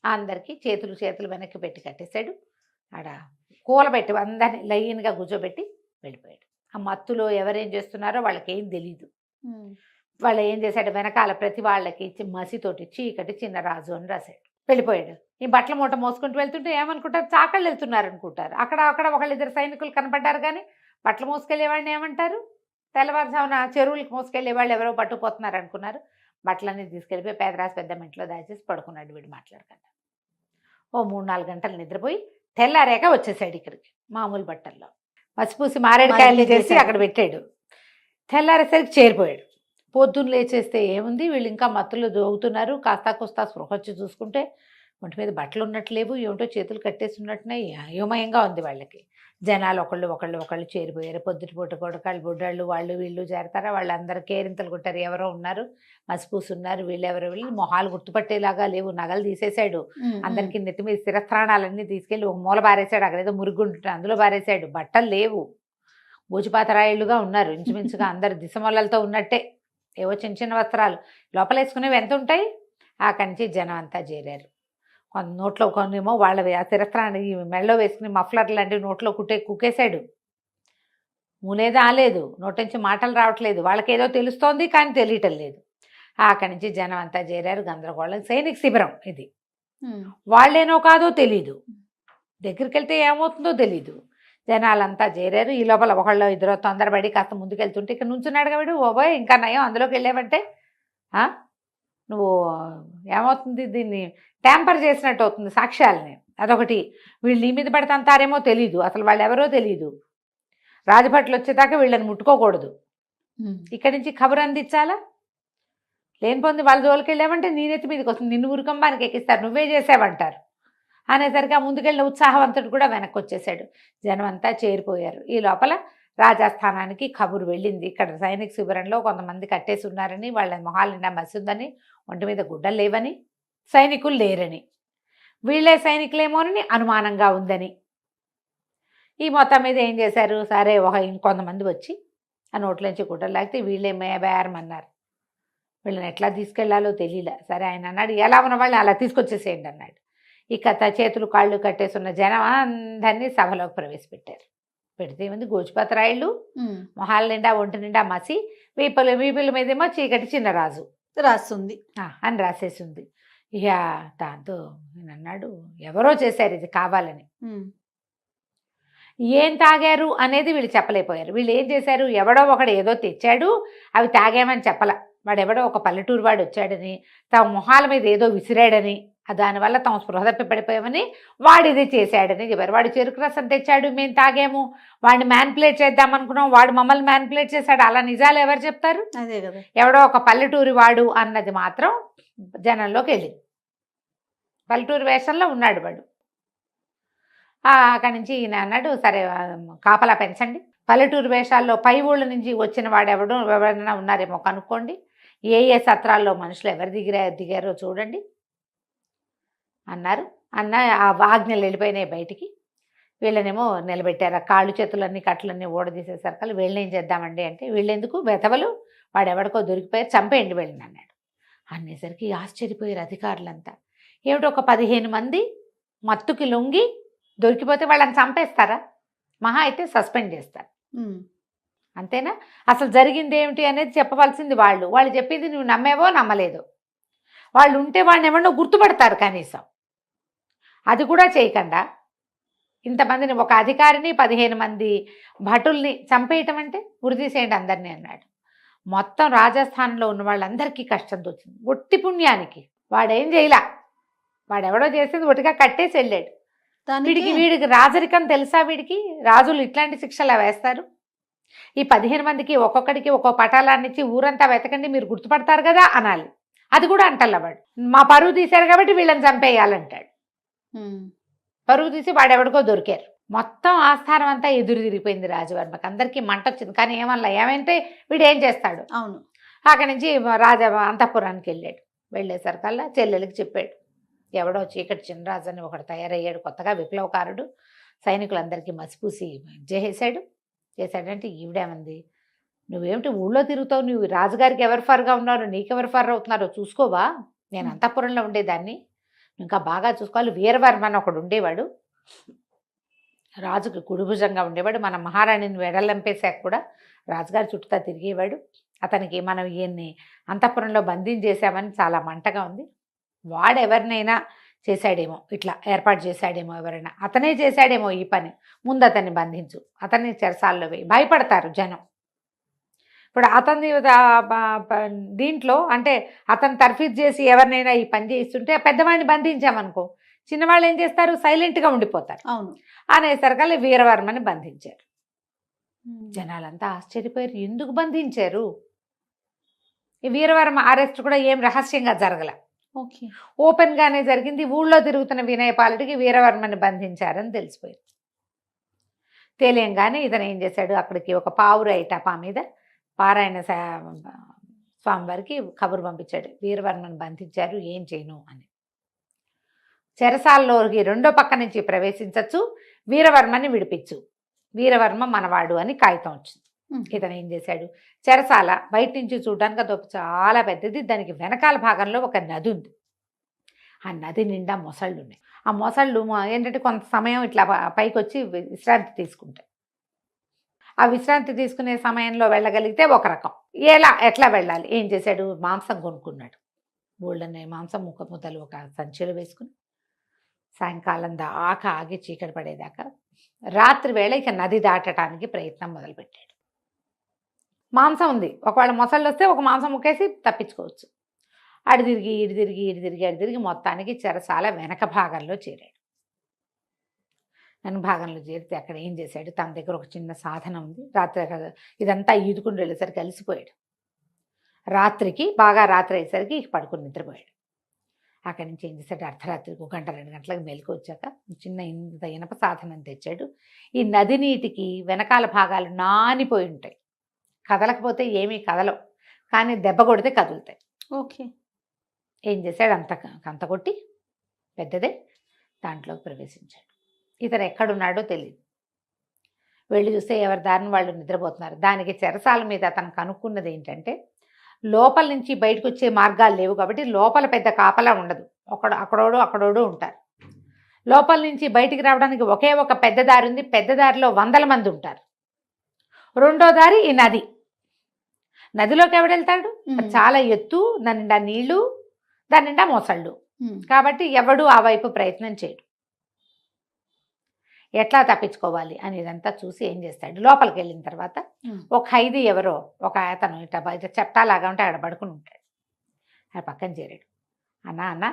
అందరికీ చేతులు వెనక్కి పెట్టి కట్టేశాడు. ఆడ కూలబెట్టి అందరినీ లైన్గా కూర్చోబెట్టి వెళ్ళిపోయాడు. ఆ మత్తులో ఎవరేం చేస్తున్నారో వాళ్ళకేం తెలీదు. వాళ్ళు ఏం చేశాడు, వెనకాల ప్రతి వాళ్ళకి మసితోటి చీకటి చిన్నరాజు అని రాశాడు. వెళ్ళిపోయాడు. ఈ బట్టల మూట మోసుకుంటూ వెళ్తుంటే ఏమనుకుంటారు, చాకళ్ళు వెళ్తున్నారు అనుకుంటారు. అక్కడ ఒకళ్ళిద్దరు సైనికులు కనపడ్డారు, కానీ బట్టలు మోసుకెళ్ళేవాడిని ఏమంటారు, తెల్లవారుజామున చెరువులకు మోసుకెళ్ళే వాళ్ళు ఎవరో పట్టుకుపోతున్నారు అనుకున్నారు. బట్టలన్నీ తీసుకెళ్ళిపోయి పేదరాశి పెద్ద ఇంట్లో దాచేసి పడుకున్నాడు వీడు మాట్లాడకుండా. ఓ 3-4 గంటలు నిద్రపోయి తెల్లారాక వచ్చేసాడు ఇక్కడికి మామూలు బట్టల్లో. మసిపూసి మారేడుకాయలు చేసి అక్కడ పెట్టాడు. తెల్లారేసరికి చేరిపోయాడు. పొద్దున్న లేచేస్తే ఏముంది, వీళ్ళు ఇంకా మత్తులో దోగుతున్నారు. కాస్తా కోస్తా స్పృహ వచ్చి చూసుకుంటే ఒంటి మీద బట్టలు ఉన్నట్లేవు, ఏమిటో చేతులు కట్టేసి ఉన్నట్టున్నాయి. అయోమయంగా ఉంది వాళ్ళకి. జనాలు ఒకళ్ళు చేరిపోయారు. పొద్దుటిపూట కొడకాళ్ళు బుడ్డాళ్ళు వాళ్ళు వీళ్ళు చేరతారా, వాళ్ళందరూ కేరింతలు కొట్టారు. ఎవరో ఉన్నారు, మసిపూసి ఉన్నారు, వీళ్ళెవరో వీళ్ళు మొహాలు గుర్తుపట్టేలాగా లేవు. నగలు తీసేశాడు. అందరికీ నెత్తి మీద స్థిరస్థానాలన్నీ తీసుకెళ్ళి ఒక మూల బారేశాడు. అక్కడ ఏదో మురుగుంటుంటే అందులో బారేశాడు. బట్టలు లేవు, గోచిపాతరాయిళ్ళుగా ఉన్నారు ఇంచుమించుగా. అందరు దిశమొల్లలతో ఉన్నట్టే, ఏవో చిన్న చిన్న వస్త్రాలు లోపల వేసుకునేవి ఎంత ఉంటాయి. అక్కడి నుంచి జనం అంతా చేరారు. కొంత నోట్లో కొన్నేమో వాళ్ళవి ఆ స్థిరస్థానాన్ని మెడలో వేసుకుని మఫ్లర్ లాంటివి నోట్లో కుక్కేశాడు. మూలేదా ఆలేదు, నోటి నుంచి మాటలు రావట్లేదు. వాళ్ళకేదో తెలుస్తోంది కానీ తెలియటం లేదు. అక్కడి నుంచి జనం అంతా చేరారు. గందరగోళం. సైనిక శిబిరం ఇది. వాళ్ళేనో కాదో తెలీదు, దగ్గరికి వెళ్తే ఏమవుతుందో తెలీదు. జనాలంతా చేరారు. ఈ లోపల ఒకళ్ళు ఇద్దరు తొందరపడి కాస్త ముందుకెళ్తుంటే ఇక్కడ నుంచున్నాడు కాబట్టి ఓబోయ్ ఇంకా నయం అందులోకి వెళ్ళామంటే నువ్వు ఏమవుతుంది, దీన్ని ట్యాంపర్ చేసినట్టు అవుతుంది సాక్ష్యాలని. అదొకటి. వీళ్ళు నీ మీద పడితే అంతారేమో తెలీదు, అసలు వాళ్ళు ఎవరో తెలీదు. రాజభట్లు వచ్చేదాకా వీళ్ళని ముట్టుకోకూడదు. ఇక్కడి నుంచి ఖబర్ అందించాలా. లేనిపోంది వాళ్ళ జోలికి వెళ్ళామంటే నీ నెత్తి మీదకి వస్తుంది, నిన్ను ఉరికంబానికి ఎక్కిస్తారు, నువ్వే చేసావంటారు అనేసరికి ఆ ముందుకెళ్ళిన ఉత్సాహవంతుడు కూడా వెనక్కి వచ్చేసాడు. జనం అంతా చేరిపోయారు. ఈ లోపల రాజస్థానానికి కబురు వెళ్ళింది. ఇక్కడ సైనిక శిబిరంలో కొంతమంది కట్టేసి ఉన్నారని, వాళ్ళ మొహాలు నిండా మసి ఉందని, ఒంటి మీద గుడ్డలు లేవని, సైనికులు లేరని, వీళ్ళే సైనికులేమోనని అనుమానంగా ఉందని. ఈ మొత్తం మీద ఏం చేశారు, సరే ఇంకొంతమంది వచ్చి ఆ నోట్లోంచి గుడ్డలు లాగితే వీళ్ళే బేరమన్నారు. వీళ్ళని ఎట్లా తీసుకెళ్లాలో తెలియలే. సరే ఆయన అన్నాడు, ఎలా ఉన్న వాళ్ళని అలా తీసుకొచ్చేసేయండి అన్నాడు. ఇక చేతులు కాళ్ళు కట్టేస్తున్న జనం అందరినీ సభలోకి ప్రవేశపెట్టారు. పెడితే ఏముంది, గోచిపాతరాయిళ్ళు, మొహాల నిండా ఒంటి నిండా మసి, వీపుల మీదేమో చీకటి చిన్నరాజు రాస్తుంది అని రాసేసింది. ఇక దాంతో నేను అన్నాడు, ఎవరో చేశారు ఇది కావాలని. ఏం తాగారు అనేది వీళ్ళు చెప్పలేకపోయారు. వీళ్ళు ఏం చేశారు, ఎవడో ఒకడు ఏదో తెచ్చాడు, అవి తాగామని చెప్పల. వాడెవడో ఒక పల్లెటూరు వాడు వచ్చాడని, తమ మొహాల మీద ఏదో విసిరాడని, దానివల్ల తాము స్పృహ తప్పి పడిపోయామని వాడు ఇది చేశాడని చెప్పారు. వాడు చెరుకు రసం తెచ్చాడు, మేము తాగాము, వాడిని మ్యాన్పులేట్ చేద్దాం అనుకున్నాం, వాడు మమ్మల్ని మ్యాన్పులేట్ చేశాడు. అలా నిజాలు ఎవరు చెప్తారు? అదే కదా. ఎవడో ఒక పల్లెటూరి వాడు అన్నది మాత్రం జనంలోకి వెళ్ళింది. పల్లెటూరు వేషంలో ఉన్నాడు వాడు. అక్కడి నుంచి ఈయన అన్నాడు, సరే కాపలా పెంచండి, పల్లెటూరు వేషాల్లో పై ఊళ్ళ నుంచి వచ్చిన వాడు ఎవరైనా ఉన్నారేమో కనుక్కోండి, ఏ సత్రాల్లో మనుషులు ఎవరు దిగారో చూడండి అన్నారు. ఆ ఆజ్ఞలు వెళ్ళిపోయినాయి బయటికి. వీళ్ళనేమో నిలబెట్టారు. ఆ కాళ్ళు చేతులన్నీ కట్లన్నీ ఊడదీసేసరికి వీళ్ళని ఏం చేద్దామండి అంటే, వీళ్ళెందుకు బెతవలు, వాడు ఎవరికో దొరికిపోయారు, చంపేయండి వీళ్ళని అన్నాడు. అనేసరికి ఆశ్చర్యపోయారు అధికారులంతా. ఏమిటో ఒక 15 మంది మత్తుకి లొంగి దొరికిపోతే వాళ్ళని చంపేస్తారా? మహా అయితే సస్పెండ్ చేస్తారు, అంతేనా? అసలు జరిగింది ఏమిటి అనేది చెప్పవలసింది వాళ్ళు. వాళ్ళు చెప్పింది నువ్వు నమ్మేవో నమ్మలేదో. వాళ్ళు ఉంటే వాళ్ళని ఎవరినో గుర్తుపడతారు కనీసం. అది కూడా చేయకుండా ఇంతమందిని, ఒక అధికారిని 15 మంది భటుల్ని చంపేయటం అంటే ఉరిదీసేయండి అందరినీ అన్నాడు. మొత్తం రాజస్థాన్లో ఉన్న వాళ్ళందరికీ కష్టం వచ్చింది. ఒట్టి పుణ్యానికి వాడేం చేయలా, వాడెవడో చేసేది ఒట్టిగా కట్టేసి వెళ్ళాడు. వీడికి రాజరికం తెలుసా? వీడికి రాజులు ఇట్లాంటి శిక్షలు వేస్తారు. ఈ 15 మందికి ఒక్కొక్కడికి ఒక్కో పటాలాన్ని ఇచ్చి ఊరంతా వెతకండి మీరు గుర్తుపడతారు కదా అనాలి. అది కూడా అంటల్లా వాడు. మా పరువు తీశారు కాబట్టి వీళ్ళని చంపేయాలంటాడు. పరువు తీసి వాడెవడికో దొరికారు. మొత్తం ఆస్థానం అంతా ఎదురు తిరిగిపోయింది రాజవర్మకి. అందరికీ మంట వచ్చింది. కానీ ఏమన్నా ఏమంటే వీడు ఏం చేస్తాడు? అవును, అక్కడి నుంచి రాజా అంతఃపురానికి వెళ్ళాడు. వెళ్ళేసరికల్లా చెల్లెలకి చెప్పాడు. ఎవడో చీకటి చినరాజు అని ఒకడు తయారయ్యాడు కొత్తగా విప్లవకారుడు, సైనికులందరికీ మసిపూసి చేశాడంటే ఈవిడేమంది, నువ్వేమిటి ఊళ్ళో తిరుగుతావు, నువ్వు రాజుగారికి ఎవరు ఫర్గా ఉన్నారు, నీకెవరు ఫర్ అవుతున్నారో చూసుకోవా, నేను అంతఃపురంలో ఉండేదాన్ని, ఇంకా బాగా చూసుకోవాలి. వీరవర్మ అని ఒకడు ఉండేవాడు, రాజుకి కుడిభుజంగా ఉండేవాడు, మన మహారాణిని వెడలంపేశాక కూడా రాజుగారి చుట్టూతా తిరిగేవాడు. అతనికి మనం ఈయన్ని అంతఃపురంలో బంధించేశామని చాలా మంటగా ఉంది. వాడెవరినైనా చేశాడేమో, ఇట్లా ఏర్పాటు చేశాడేమో, ఎవరైనా అతనే చేశాడేమో ఈ పని, ముందు అతన్ని బంధించు, అతన్ని చెరసాల్లో వేయి. భయపడతారు జనం. ఇప్పుడు అతని దీంట్లో అంటే అతను తర్ఫీదు చేసి ఎవరినైనా ఈ పని చేయిస్తుంటే పెద్దవాడిని బంధించామనుకో, చిన్నవాళ్ళు ఏం చేస్తారు, సైలెంట్గా ఉండిపోతారు. అవును. అనేసరికల్లా వీరవర్మని బంధించారు. జనాలంతా ఆశ్చర్యపోయారు, ఎందుకు బంధించారు? ఈ వీరవర్మ అరెస్ట్ కూడా ఏం రహస్యంగా జరగల, ఓకే, ఓపెన్గానే జరిగింది. ఊళ్ళో తిరుగుతున్న వినయపాలుడికి వీరవర్మని బంధించారని తెలిసిపోయింది. తెలియంగానే ఇతను ఏం చేశాడు, అక్కడికి ఒక పావురాయి టపా మీద పారాయణ స్వామివారికి కబురు పంపించాడు, వీరవర్మని బంధించారు, ఏం చేయను అని. చెరసాల్లోకి రెండో పక్క నుంచి ప్రవేశించచ్చు, వీరవర్మని విడిపించు, వీరవర్మ మనవాడు అని కాగితం వచ్చింది. ఇతను ఏం చేశాడు, చెరసాల బయట నుంచి చూడడానికి అదొక చాలా పెద్దది, దానికి వెనకాల భాగంలో ఒక నది ఉంది. ఆ నది నిండా మొసళ్ళు ఉన్నాయి. ఆ మొసళ్ళు ఏంటంటే కొంత సమయం ఇట్లా పైకి వచ్చి విశ్రాంతి తీసుకుంటాయి. ఆ విశ్రాంతి తీసుకునే సమయంలో వెళ్ళగలిగితే ఒక రకం. ఎట్లా వెళ్ళాలి, ఏం చేశాడు, మాంసం కొనుక్కున్నాడు. బోళ్ళనే మాంసం ముద్దలు ఒక సంచిలో వేసుకుని సాయంకాలం దాకా ఆగి చీకటి పడేదాకా రాత్రి వేళ ఇక నది దాటడానికి ప్రయత్నం మొదలుపెట్టాడు. మాంసం ఉంది, ఒకవేళ మొసళ్ళు వస్తే ఒక మాంసం ముక్కేసి తప్పించుకోవచ్చు. అడి తిరిగి మొత్తానికి చెరసాల వెనక భాగంలో చేరాడు. వెనక భాగంలో చేరితే అక్కడ ఏం చేశాడు, తన దగ్గర ఒక చిన్న సాధనం ఉంది. రాత్రి ఇదంతా ఈదుకుని వెళ్ళేసరికి అలసిపోయాడు. రాత్రికి బాగా రాత్రి అయ్యేసరికి ఇక పడుకుని నిద్రపోయాడు. అక్కడి నుంచి ఏం చేశాడు, అర్ధరాత్రికి 1 గంట 2 గంటలకు మెలకు వచ్చాక చిన్న ఇంత ఇనప సాధనం తెచ్చాడు. ఈ నది నీటికి వెనకాల భాగాలు నానిపోయి ఉంటాయి, కదలకపోతే ఏమీ కదలవు, కానీ దెబ్బ కొడితే కదులుతాయి. ఓకే, ఏం చేశాడు, అంత కొట్టి పెద్దదే దాంట్లోకి ప్రవేశించాడు. ఇతను ఎక్కడున్నాడో తెలియదు. వెళ్ళి చూస్తే ఎవరి దారిని వాళ్ళు నిద్రపోతున్నారు. దానికి చెరసాల మీద అతను కనుక్కున్నది ఏంటంటే, లోపల నుంచి బయటకు వచ్చే మార్గాలు లేవు కాబట్టి లోపల పెద్ద కాపలా ఉండదు, అక్కడోడు ఉంటారు. లోపల నుంచి బయటికి రావడానికి ఒకే ఒక పెద్ద దారి ఉంది, పెద్ద దారిలో 100 మంది ఉంటారు. రెండో దారి ఈ నది. నదిలోకి ఎవడెళ్తాడు, చాలా ఎత్తు, దాని నిండా నీళ్లు, దాని నిండా మొసళ్ళు, కాబట్టి ఎవడు ఆ వైపు ప్రయత్నం చేయడు. ఎట్లా తప్పించుకోవాలి అని ఇదంతా చూసి ఏం చేస్తాడు, లోపలికి వెళ్ళిన తర్వాత ఒక ఖైదీ ఎవరో ఒక అతను ఇట్లా బయట చెప్తాలాగా ఉంటే అక్కడ పడుకుని ఉంటాడు. ఆ పక్కన చేరాడు. అన్న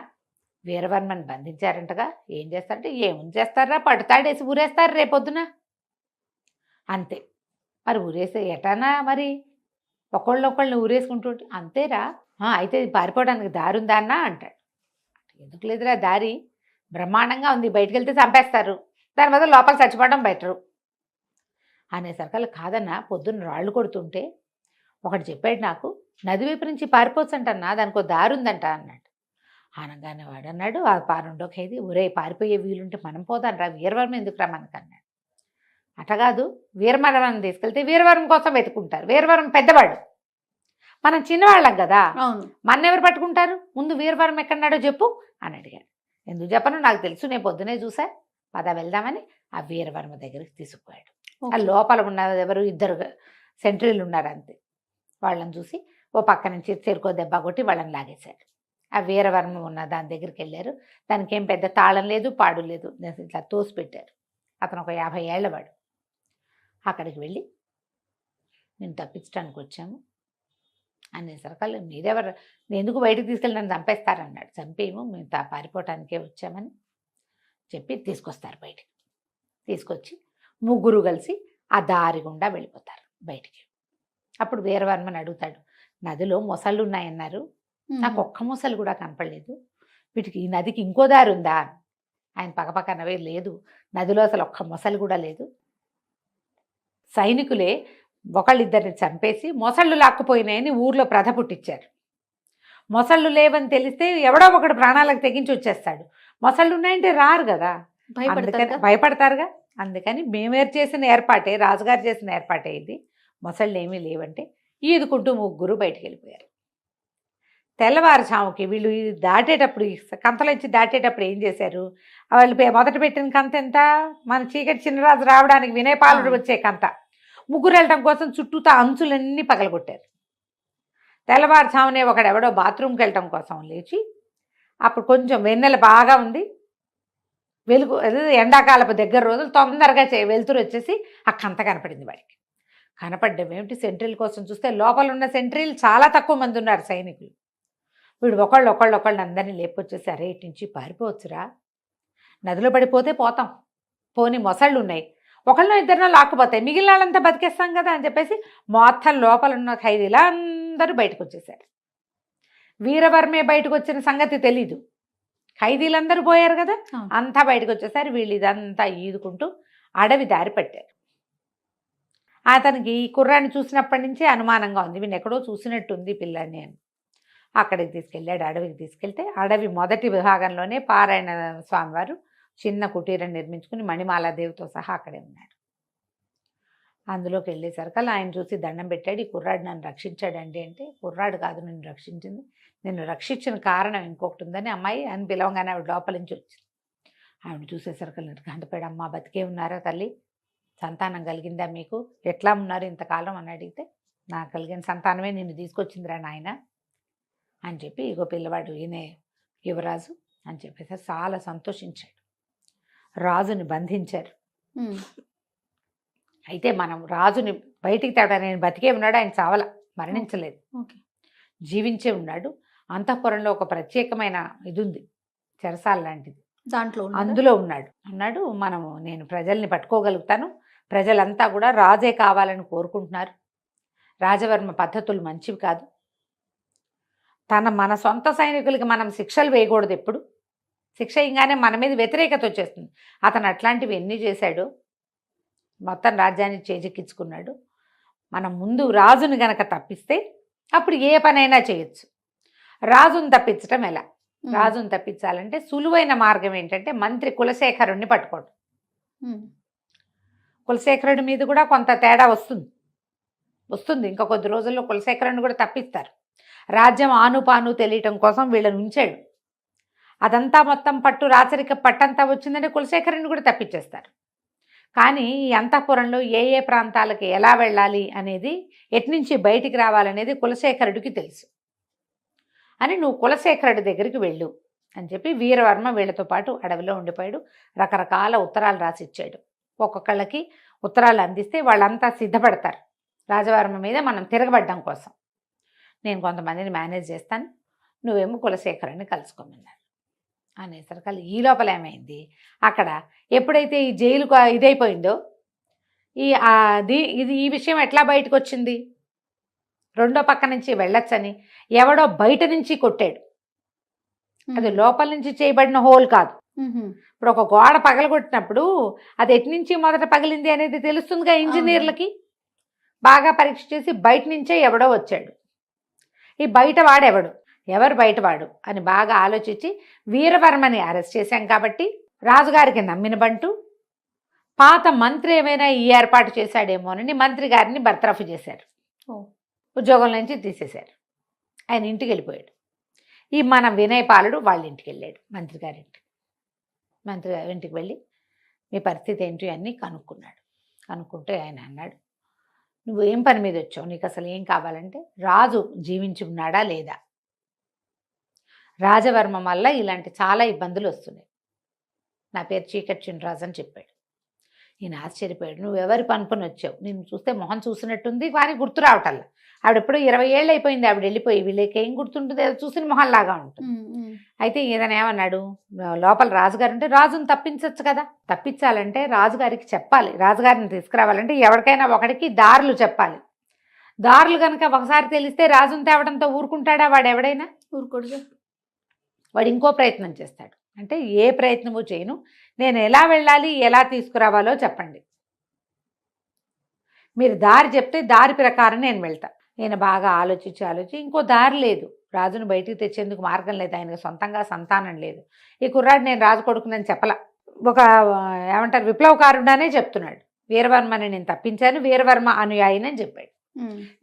వీరవర్మని బంధించారంటగా, ఏం చేస్తారంటే, ఏముంది చేస్తారా, పడుతాడేసి ఊరేస్తారు రేపొద్దున అంతే. మరి ఊరేస్తే ఎటానా, మరి ఒకళ్ళని ఊరేసుకుంటుంటే అంతేరా, అయితే పారిపోవడానికి దారి ఉందా అన్న అంటాడు. ఎందుకు లేదురా దారి, బ్రహ్మాండంగా ఉంది, బయటకు వెళ్తే చంపేస్తారు, దాని మీద లోపల చచ్చిపోవడం బెటరు అనేసరికల్లా, కాదన్నా పొద్దున్న రాళ్ళు కొడుతుంటే ఒకటి చెప్పాడు నాకు, నది వైపు నుంచి పారిపోవచ్చు అంటన్నా, దానికి దారి ఉందంట అన్నాడు. అనగానే వాడు అన్నాడు, ఆ రెండో ఖైదీ, ఒరే పారిపోయే వీలుంటే మనం పోదాం రా, వీరవర్మ ఎందుకురా మనకన్నాడు. అటగాదు, వీరవర్మని తీసుకెళ్తే వీరవర్మ కోసం వెతుకుంటారు, వీరవర్మ పెద్దవాడు, మనం చిన్నవాళ్ళం కదా, మన ఎవరు పట్టుకుంటారు, ముందు వీరవర్మ ఎక్కడున్నాడో చెప్పు అని అడిగాడు. ఎందుకు చెప్పను, నాకు తెలుసు, నేను పొద్దునే చూసా, పద వెళ్దామని ఆ వీరవర్మ దగ్గరికి తీసుకుపోయాడు. ఆ లోపల ఉన్న ఎవరు 2 సెంట్రీలు ఉన్నారు అంతే. వాళ్ళని చూసి ఓ పక్క నుంచి చెరుకో దెబ్బ కొట్టి వాళ్ళని లాగేశాడు. ఆ వీరవర్మ ఉన్న దాని దగ్గరికి వెళ్ళారు. దానికి ఏం పెద్ద తాళం లేదు, పాడు లేదు, ఇట్లా తోసి పెట్టారు. అతను ఒక 50 ఏళ్ల వాడు. అక్కడికి వెళ్ళి, నేను తప్పించడానికి వచ్చాము అనేసరికల్లా, మీరెవరు, నేను ఎందుకు బయటకు తీసుకెళ్ళి నన్ను చంపేస్తారన్నాడు. చంపేమో, మేము పారిపోవటానికే వచ్చామని చెప్పి తీసుకొస్తారు బయటికి. తీసుకొచ్చి ముగ్గురు కలిసి ఆ దారి గుండా వెళ్ళిపోతారు బయటికి. అప్పుడు వీరవర్మని అడుగుతాడు, నదిలో మొసళ్ళు ఉన్నాయన్నారు, నాకు ఒక్క మొసలు కూడా కనపడలేదు, వీటికి ఈ నదికి ఇంకో దారి ఉందా? ఆయన పక్కపక్కనవే, లేదు, నదిలో అసలు ఒక్క మొసలు కూడా లేదు, సైనికులే ఒకళ్ళిద్దరిని చంపేసి మొసళ్ళు లాక్కుపోయినాయని ఊర్లో ప్రథ పుట్టించారు. మొసళ్ళు లేవని తెలిస్తే ఎవడో ఒకడు ప్రాణాలకు తెగించి వచ్చేస్తాడు. మొసళ్ళు ఉన్నాయంటే రారు కదా, అందుకని భయపడతారుగా. అందుకని మేమేరు చేసిన ఏర్పాటే, రాజుగారు చేసిన ఏర్పాటే ఇది. మొసళ్ళు ఏమీ లేవంటే ఈదుకుంటూ ముగ్గురు బయటికి వెళ్ళిపోయారు. తెల్లవారుజాముకి వీళ్ళు ఇది దాటేటప్పుడు, కంతలోంచి దాటేటప్పుడు ఏం చేశారు, వాళ్ళు మొదట పెట్టిన కంత ఎంత, మన చీకటి చిన్నరాజు రావడానికి వినయపాలుడు వచ్చే కంత, ముగ్గురు వెళ్ళడం కోసం చుట్టూతా అంచులన్నీ పగలగొట్టారు. తెల్లవారుజామునే ఒకడెవడో బాత్రూమ్కి వెళ్ళటం కోసం లేచి, అప్పుడు కొంచెం వెన్నెల బాగా ఉంది, వెలుగు ఎండాకాలపు దగ్గర రోజులు తొందరగా వెలుతురు వచ్చేసి ఆ కంత కనపడింది వాడికి. కనపడ్డం ఏమిటి, సెంట్రీల కోసం చూస్తే లోపల ఉన్న సెంట్రీలు చాలా తక్కువ మంది ఉన్నారు సైనికులు. వీడు ఒకళ్ళు అందరినీ లేపొచ్చేసి, అరే ఇటు నుంచి పారిపోవచ్చురా, నదిలో పడిపోతే పోతాం, పోని మొసళ్ళు ఉన్నాయి, ఒకళ్ళనో ఇద్దరినో లాక్కుపోతాయి, మిగిలిన వాళ్ళంతా బతికేస్తాం కదా అని చెప్పేసి మొత్తం లోపల ఉన్న ఖైదీలా అందరూ బయటకు వచ్చేసారు. వీరవర్మే బయటకు వచ్చిన సంగతి తెలీదు, ఖైదీలందరూ పోయారు కదా, అంతా బయటకు వచ్చేసారు. వీళ్ళు ఇదంతా ఈదుకుంటూ అడవి దారి పట్టారు. అతనికి ఈ కుర్రాన్ని చూసినప్పటి నుంచే అనుమానంగా ఉంది, వీడిని ఎక్కడో చూసినట్టుంది పిల్లాన్ని అని. అక్కడికి తీసుకెళ్ళాడు, అడవికి తీసుకెళ్తే అడవి మొదటి విభాగంలోనే పారాయణ స్వామివారు చిన్న కుటీరం నిర్మించుకుని మణిమాలాదేవితో సహా అక్కడే ఉన్నాడు. అందులోకి వెళ్ళేసరికల్లా ఆయన చూసి దండం పెట్టాడు, ఈ కుర్రాడు నన్ను రక్షించాడండి అంటే, కుర్రాడు కాదు నిన్ను రక్షించింది, నిన్ను రక్షించిన కారణం ఇంకొకటి ఉందని అమ్మాయి అని పిలవగానే ఆవిడ లోపల నుంచి వచ్చింది. ఆవిడ చూసేసరికల్లా గంటపేడు, అమ్మ బతికే ఉన్నారా తల్లి, సంతానం కలిగిందా మీకు, ఎట్లా ఉన్నారు ఇంతకాలం అని అడిగితే, నాకు కలిగిన సంతానమే నిన్ను తీసుకొచ్చిందిరా నాయన అని చెప్పి, ఇగో పిల్లవాడు ఈయనే యువరాజు అని చెప్పేసి చాలా సంతోషించాడు. రాజుని బంధించారు. అయితే మనం రాజుని బయటికి తేవడానికి, నేను బతికే ఉన్నాడు, ఆయన చావల, మరణించలేదు, జీవించే ఉన్నాడు. అంతఃపురంలో ఒక ప్రత్యేకమైన ఇది ఉంది, చెరసాల లాంటిది, అందులో ఉన్నాడు. నేను ప్రజల్ని పట్టుకోగలుగుతాను, ప్రజలంతా కూడా రాజే కావాలని కోరుకుంటున్నారు, రాజవర్మ పద్ధతులు మంచివి కాదు, మన సొంత సైనికులకి మనం శిక్షలు వేయకూడదు, ఎప్పుడు శిక్ష ఇంగానే మన మీద వ్యతిరేకత వచ్చేస్తుంది. అతను అట్లాంటివి ఎన్ని చేశాడు, మొత్తం రాజ్యాన్ని చేజెక్కించుకున్నాడు. మనం ముందు రాజుని గనక తప్పిస్తే అప్పుడు ఏ పనైనా చేయొచ్చు. రాజుని తప్పించడం ఎలా, రాజుని తప్పించాలంటే సులువైన మార్గం ఏంటంటే మంత్రి కులశేఖరుణ్ణి పట్టుకోవడం. కులశేఖరుడి మీద కూడా కొంత తేడా వస్తుంది, ఇంకా కొద్ది రోజుల్లో కులశేఖరుని కూడా తప్పిస్తారు. రాజ్యం ఆనుపాను తెలియటం కోసం వీళ్ళని ఉంచాడు. అదంతా మొత్తం రాచరిక పట్టంతా వచ్చిందంటే కులశేఖరుని కూడా తప్పించేస్తారు. కానీ ఈ అంతఃపురంలో ఏ ప్రాంతాలకి ఎలా వెళ్ళాలి అనేది, ఎట్నుంచి బయటికి రావాలనేది కులశేఖరుడికి తెలుసు అని, నువ్వు కులశేఖరుడి దగ్గరికి వెళ్ళు అని చెప్పి వీరవర్మ వీళ్ళతో పాటు అడవిలో ఉండిపోయాడు. రకరకాల ఉత్తరాలు రాసిచ్చాడు. ఒక్కొక్కళ్ళకి ఉత్తరాలు అందిస్తే వాళ్ళంతా సిద్ధపడతారు రాజవర్మ మీద మనం తిరగబడ్డం కోసం. నేను కొంతమందిని మేనేజ్ చేస్తాను, నువ్వేమో కులశేఖరుని కలుసుకోమన్నాడు అనేసరికి ఈ లోపల ఏమైంది, అక్కడ ఎప్పుడైతే ఈ జైలు ఇదైపోయిందో ఈ విషయం ఎట్లా బయటకు వచ్చింది, రెండో పక్క నుంచి వెళ్ళొచ్చని ఎవడో బయట నుంచి కొట్టాడు. అది లోపల నుంచి చేయబడిన హోల్ కాదు. ఇప్పుడు ఒక గోడ పగలగొట్టినప్పుడు అది ఎటు నుంచి మొదట పగిలింది అనేది తెలుస్తుందిగా ఇంజనీర్లకి. బాగా పరీక్ష చేసి బయట నుంచే ఎవడో వచ్చాడు, ఈ బయటవాడెవడు, ఎవరు బయటవాడు అని బాగా ఆలోచించి వీరవర్మని అరెస్ట్ చేశాం కాబట్టి రాజుగారికి నమ్మిన బంటు పాత మంత్రి ఏమైనా ఈ ఏర్పాటు చేశాడేమోనని మంత్రి గారిని బర్తరఫ్ చేశారు, ఉద్యోగం నుంచి తీసేశారు. ఆయన ఇంటికి వెళ్ళిపోయాడు. ఈ మన వినయపాలుడు వాళ్ళ ఇంటికి వెళ్ళాడు, మంత్రి గారి ఇంటికి వెళ్ళి మీ పరిస్థితి ఏంటి అని కనుక్కున్నాడు. కనుక్కుంటే ఆయన అన్నాడు, నువ్వు ఏం పని మీద వచ్చావు, నీకు అసలు ఏం కావాలంటే రాజు జీవించి ఉన్నాడా లేదా, రాజవర్మ వల్ల ఇలాంటి చాలా ఇబ్బందులు వస్తున్నాయి, నా పేరు చీకటి చిన్నరాజు అని చెప్పాడు. ఈయన ఆశ్చర్యపోయాడు, నువ్వు ఎవరి పనుకొని వచ్చావు, నేను చూస్తే మొహం చూసినట్టుంది కానీ గుర్తు రావటల్లా, ఆవిడెప్పుడో 20 ఏళ్ళు అయిపోయింది ఆవిడ వెళ్ళిపోయి, వీళ్ళకి ఏం గుర్తుంటుంది, చూసిన మొహంలాగా ఉంటుంది. అయితే ఈయన ఏమన్నాడు, లోపల రాజుగారు ఉంటే రాజుని తప్పించవచ్చు కదా, తప్పించాలంటే రాజుగారికి చెప్పాలి, రాజుగారిని తీసుకురావాలంటే ఎవరికైనా ఒకడికి దారులు చెప్పాలి. దారులు కనుక ఒకసారి తెలిస్తే రాజుని తేవడంతో ఊరుకుంటాడా వాడు, ఎవడైనా ఊరుకోడు, వాడు ఇంకో ప్రయత్నం చేస్తాడు. అంటే ఏ ప్రయత్నము చేయను, నేను ఎలా వెళ్ళాలి ఎలా తీసుకురావాలో చెప్పండి. మీరు దారి చెప్తే దారి ప్రకారం నేను వెళ్తా. నేను బాగా ఆలోచించి ఇంకో దారి లేదు, రాజును బయటికి తెచ్చేందుకు మార్గం లేదు, ఆయనకు సొంతంగా సంతానం లేదు. ఈ కుర్రాడు నేను రాజు కొడుకునని చెప్పలా, ఒక ఏమంటారు విప్లవకారుడానే చెప్తున్నాడు. వీరవర్మని నేను తప్పించాను, వీరవర్మ అనుయాయిని అని చెప్పాడు.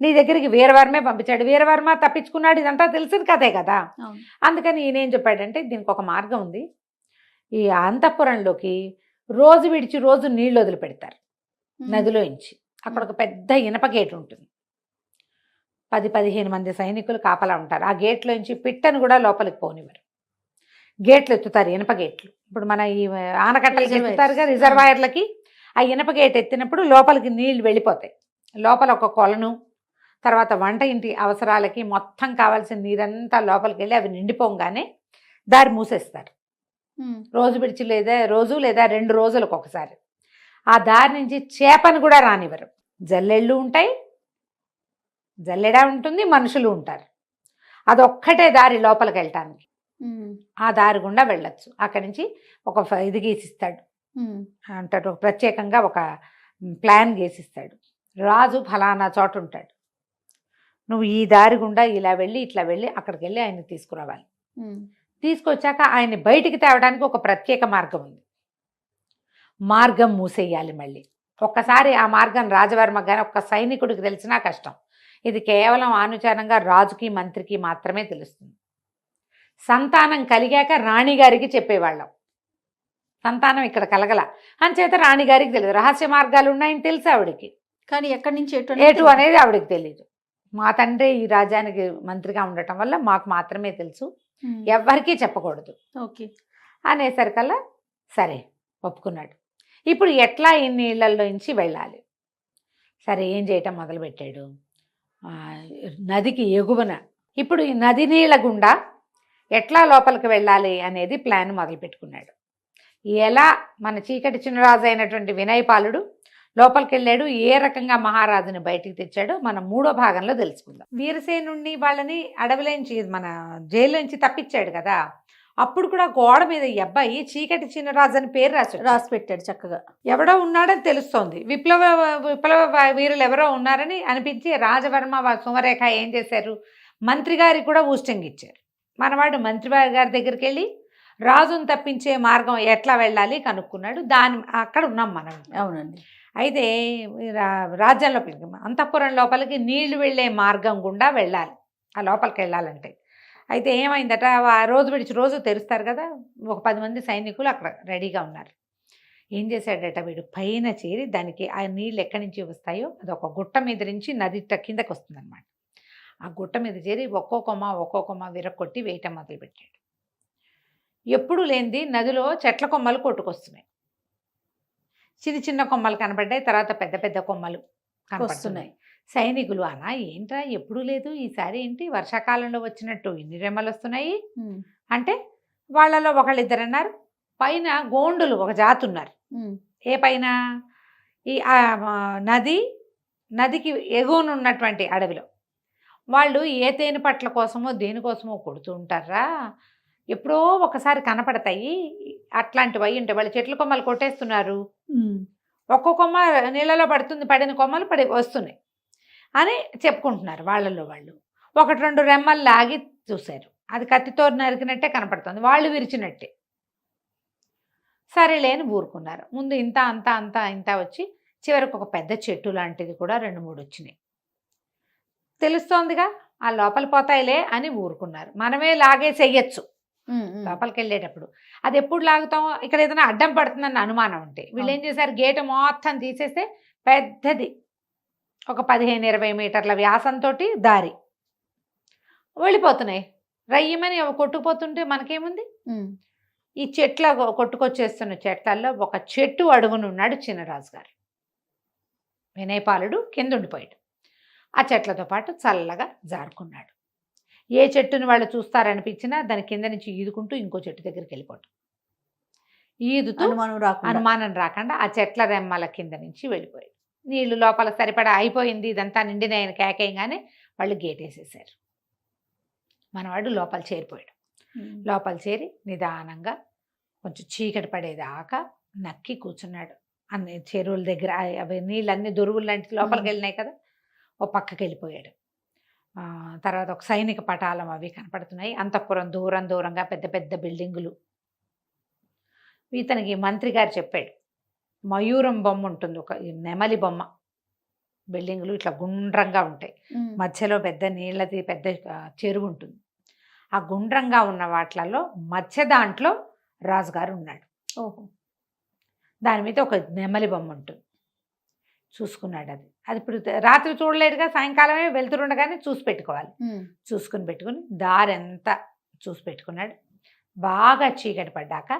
నీ దగ్గరికి వీరవర్మే పంపించాడు, వీరవర్మ తప్పించుకున్నాడు, ఇదంతా తెలిసిన కథే కదా. అందుకని ఈయనేం చెప్పాడంటే దీనికి ఒక మార్గం ఉంది. ఈ అంతఃపురంలోకి రోజు విడిచి రోజు నీళ్లు వదిలిపెడతారు నదిలో నుంచి. అక్కడ ఒక పెద్ద ఇనప గేట్ ఉంటుంది, 10-15 మంది సైనికులు కాపలా ఉంటారు. ఆ గేట్లోంచి పిట్టను కూడా లోపలికి పోనివ్వరు. గేట్లు ఎత్తుతారు, ఇనప గేట్లు. ఇప్పుడు మన ఈ ఆనకట్టలకి ఎత్తుతారుగా రిజర్వాయర్లకి, ఆ ఇనప గేట్ ఎత్తినప్పుడు లోపలికి నీళ్లు వెళ్ళిపోతాయి. లోపల ఒక కొలను, తర్వాత వంట ఇంటి అవసరాలకి మొత్తం కావాల్సిన నీరంతా లోపలికి వెళ్ళి అవి నిండిపోగానే దారి మూసేస్తారు. రోజు విడిచి రోజు లేదా 2 రోజులకు ఒకసారి. ఆ దారి నుంచి చేపను కూడా రానివ్వరు. జల్లెళ్ళు ఉంటాయి, జల్లెడ ఉంటుంది, మనుషులు ఉంటారు. అదొక్కటే దారి లోపలికి వెళ్ళటానికి. ఆ దారి గుండా వెళ్ళొచ్చు. అక్కడి నుంచి ఒక ఇది గీసిస్తాడు అంటాడు, ప్రత్యేకంగా ఒక ప్లాన్ గీసిస్తాడు. రాజు ఫలానా చోట ఉంటాడు, నువ్వు ఈ దారి గుండా ఇలా వెళ్ళి ఇట్లా వెళ్ళి అక్కడికి వెళ్ళి ఆయన్ని తీసుకురావాలి. తీసుకొచ్చాక ఆయన్ని బయటికి తేవడానికి ఒక ప్రత్యేక మార్గం ఉంది. మార్గం మూసేయాలి మళ్ళీ. ఒక్కసారి ఆ మార్గం రాజవర్మ కానీ ఒక్క సైనికుడికి తెలిసినా కష్టం. ఇది కేవలం ఆనుచారంగా రాజుకి మంత్రికి మాత్రమే తెలుస్తుంది. సంతానం కలిగాక రాణిగారికి చెప్పేవాళ్ళం. సంతానం ఇక్కడ కలగల అంచేత రాణిగారికి తెలియదు. రహస్య మార్గాలు ఉన్నాయని తెలుసు ఆవిడికి, కానీ ఎక్కడి నుంచి ఎటు అనేది ఆవిడకి తెలియదు. మా తండ్రి ఈ రాజ్యానికి మంత్రిగా ఉండటం వల్ల మాకు మాత్రమే తెలుసు, ఎవ్వరికీ చెప్పకూడదు అనేసరికల్లా సరే ఒప్పుకున్నాడు. ఇప్పుడు ఎట్లా ఈ నీళ్ళల్లో నుంచి వెళ్ళాలి? సరే ఏం చేయటం మొదలుపెట్టాడు, నదికి ఎగువన ఇప్పుడు ఈ నది నీళ్ళ గుండా ఎట్లా లోపలికి వెళ్ళాలి అనేది ప్లాన్ మొదలుపెట్టుకున్నాడు. ఎలా మన చీకటి చిన్నరాజు అయినటువంటి వినయపాలుడు లోపలికి వెళ్ళాడు, ఏ రకంగా మహారాజుని బయటికి తెచ్చాడో మనం 3వ భాగంలో తెలుసుకుందాం. వీరసేనుణ్ణి వాళ్ళని అడవిలోంచి మన జైల్లోంచి తప్పించాడు కదా, అప్పుడు కూడా గోడ మీద ఈ అబ్బాయి చీకటి చిన్నరాజు అని పేరు రాసి పెట్టాడు చక్కగా. ఎవడో ఉన్నాడని తెలుస్తోంది, విప్లవ వీరులు ఎవరో ఉన్నారని అనిపించి రాజవర్మ సుమరేఖ ఏం చేశారు, మంత్రి గారికి కూడా ఊస్టింగ్ ఇచ్చారు. మనవాడు మంత్రి గారి దగ్గరికి వెళ్ళి రాజును తప్పించే మార్గం ఎట్లా వెళ్ళాలి కనుక్కున్నాడు. అక్కడ ఉన్నాం మనం. అవునండి. అయితే రాజ్యం లోపలికి అంతఃపురం లోపలికి నీళ్లు వెళ్ళే మార్గం గుండా వెళ్ళాలి ఆ లోపలికి వెళ్ళాలంటే. అయితే ఏమైందట, రోజు విడిచి రోజు తెరుస్తారు కదా, ఒక 10 మంది సైనికులు అక్కడ రెడీగా ఉన్నారు. ఏం చేశాడట వీడు, పైన చేరి దానికి ఆ నీళ్ళు ఎక్కడి నుంచి వస్తాయో అది ఒక గుట్ట మీద నుంచి నది కిందకి వస్తుంది అనమాట. ఆ గుట్ట మీద చేరి ఒక్కో కొమ్మ విరక్కొట్టి వేయటం మొదలుపెట్టాడు. ఎప్పుడు లేనిది నదిలో చెట్ల కొమ్మలు కొట్టుకొస్తున్నాయి. చిన్న కొమ్మలు కనపడ్డాయి, తర్వాత పెద్ద పెద్ద కొమ్మలు కనపడుతున్నాయి. సైనికులు అనా ఏంట్రా ఎప్పుడు లేదు, ఈసారి ఏంటి వర్షాకాలంలో వచ్చినట్టు ఇన్ని రెమ్మలు వస్తున్నాయి అంటే, వాళ్ళలో ఒకళ్ళిద్దరు అన్నారు, పైన గోండులు ఒక జాతి ఉన్నారు. ఏ పైన, ఈ నదికి ఎగువనున్నటువంటి అడవిలో వాళ్ళు ఏ తేనె పట్ల కోసమో దేనికోసమో కొడుతూ ఉంటారా, ఎప్పుడో ఒకసారి కనపడతాయి, అట్లాంటివి అయ్యి ఉంటాయి. వాళ్ళు చెట్ల కొమ్మలు కొట్టేస్తున్నారు, ఒక్కో కొమ్మ నీళ్ళలో పడిన కొమ్మలు వస్తున్నాయి అని చెప్పుకుంటున్నారు వాళ్ళలో వాళ్ళు. 1-2 రెమ్మలు లాగి చూశారు, అది కత్తితో నరికినట్టే కనపడుతుంది, వాళ్ళు విరిచినట్టే. సరేలే అని ఊరుకున్నారు. ముందు ఇంత వచ్చి చివరికి ఒక పెద్ద చెట్టు లాంటిది కూడా 2-3 వచ్చినాయి. తెలుస్తోందిగా ఆ లోపల పోతాయిలే అని ఊరుకున్నారు. మనమే లాగేసేయచ్చు లోపలికి వెళ్ళేటప్పుడు. అది ఎప్పుడు లాగుతాం, ఇక్కడ ఏదైనా అడ్డం పడుతుందన్న అనుమానం ఉంటే వీళ్ళు ఏం చేశారు, గేటు మొత్తం తీసేస్తే పెద్దది ఒక 15-20 మీటర్ల వ్యాసంతో దారి వెళ్ళిపోతున్నాయి. రయ్యమని కొట్టుకుపోతుంటే మనకేముంది, ఈ చెట్ల కొట్టుకొచ్చేస్తున్న చెట్లల్లో ఒక చెట్టు అడుగునున్నాడు చిన్నరాజు గారు. వినయపాలుడు కింద ఉండిపోయాడు, ఆ చెట్లతో పాటు చల్లగా జారుకున్నాడు. ఏ చెట్టుని వాళ్ళు చూస్తారనిపించినా దాని కింద నుంచి ఈదుకుంటూ ఇంకో చెట్టు దగ్గరికి వెళ్ళిపోవటం, ఈదుతూ అనుమానం రాకుండా ఆ చెట్ల రెమ్మల కింద నుంచి వెళ్ళిపోయాడు. నీళ్లు లోపల సరిపడా అయిపోయింది, ఇదంతా నిండిన ఆయన కేకేయంగానే వాళ్ళు గేటేసేసారు. మనవాడు లోపల చేరిపోయాడు. లోపల చేరి నిదానంగా కొంచెం చీకటి పడేదాకా నక్కి కూర్చున్నాడు. అన్ని చెరువుల దగ్గర అవి నీళ్ళన్నీ దొరువులు లాంటి లోపలికి వెళ్ళినాయి కదా, ఓ పక్కకి వెళ్ళిపోయాడు. తర్వాత ఒక సైనిక పటాలం అవి కనపడుతున్నాయి. అంతఃపురం దూరం దూరంగా పెద్ద పెద్ద బిల్డింగులు. ఇతనికి మంత్రి గారు చెప్పాడు, మయూరం బొమ్మ ఉంటుంది, ఒక నెమలి బొమ్మ. బిల్డింగులు ఇట్లా గుండ్రంగా ఉంటాయి, మధ్యలో పెద్ద నీళ్ళది పెద్ద చెరువు ఉంటుంది. ఆ గుండ్రంగా ఉన్న వాటిలలో మధ్య దాంట్లో రాజుగారు ఉన్నాడు. ఓహో. దాని మీద ఒక నెమలి బొమ్మ ఉంటుంది. చూసుకున్నాడు. అది అది ఇప్పుడు రాత్రి చూడలేడుగా, సాయంకాలమే వెళ్తుండగానే చూసి పెట్టుకోవాలి. పెట్టుకుని దారి అంతా చూసి పెట్టుకున్నాడు. బాగా చీకటి పడ్డాక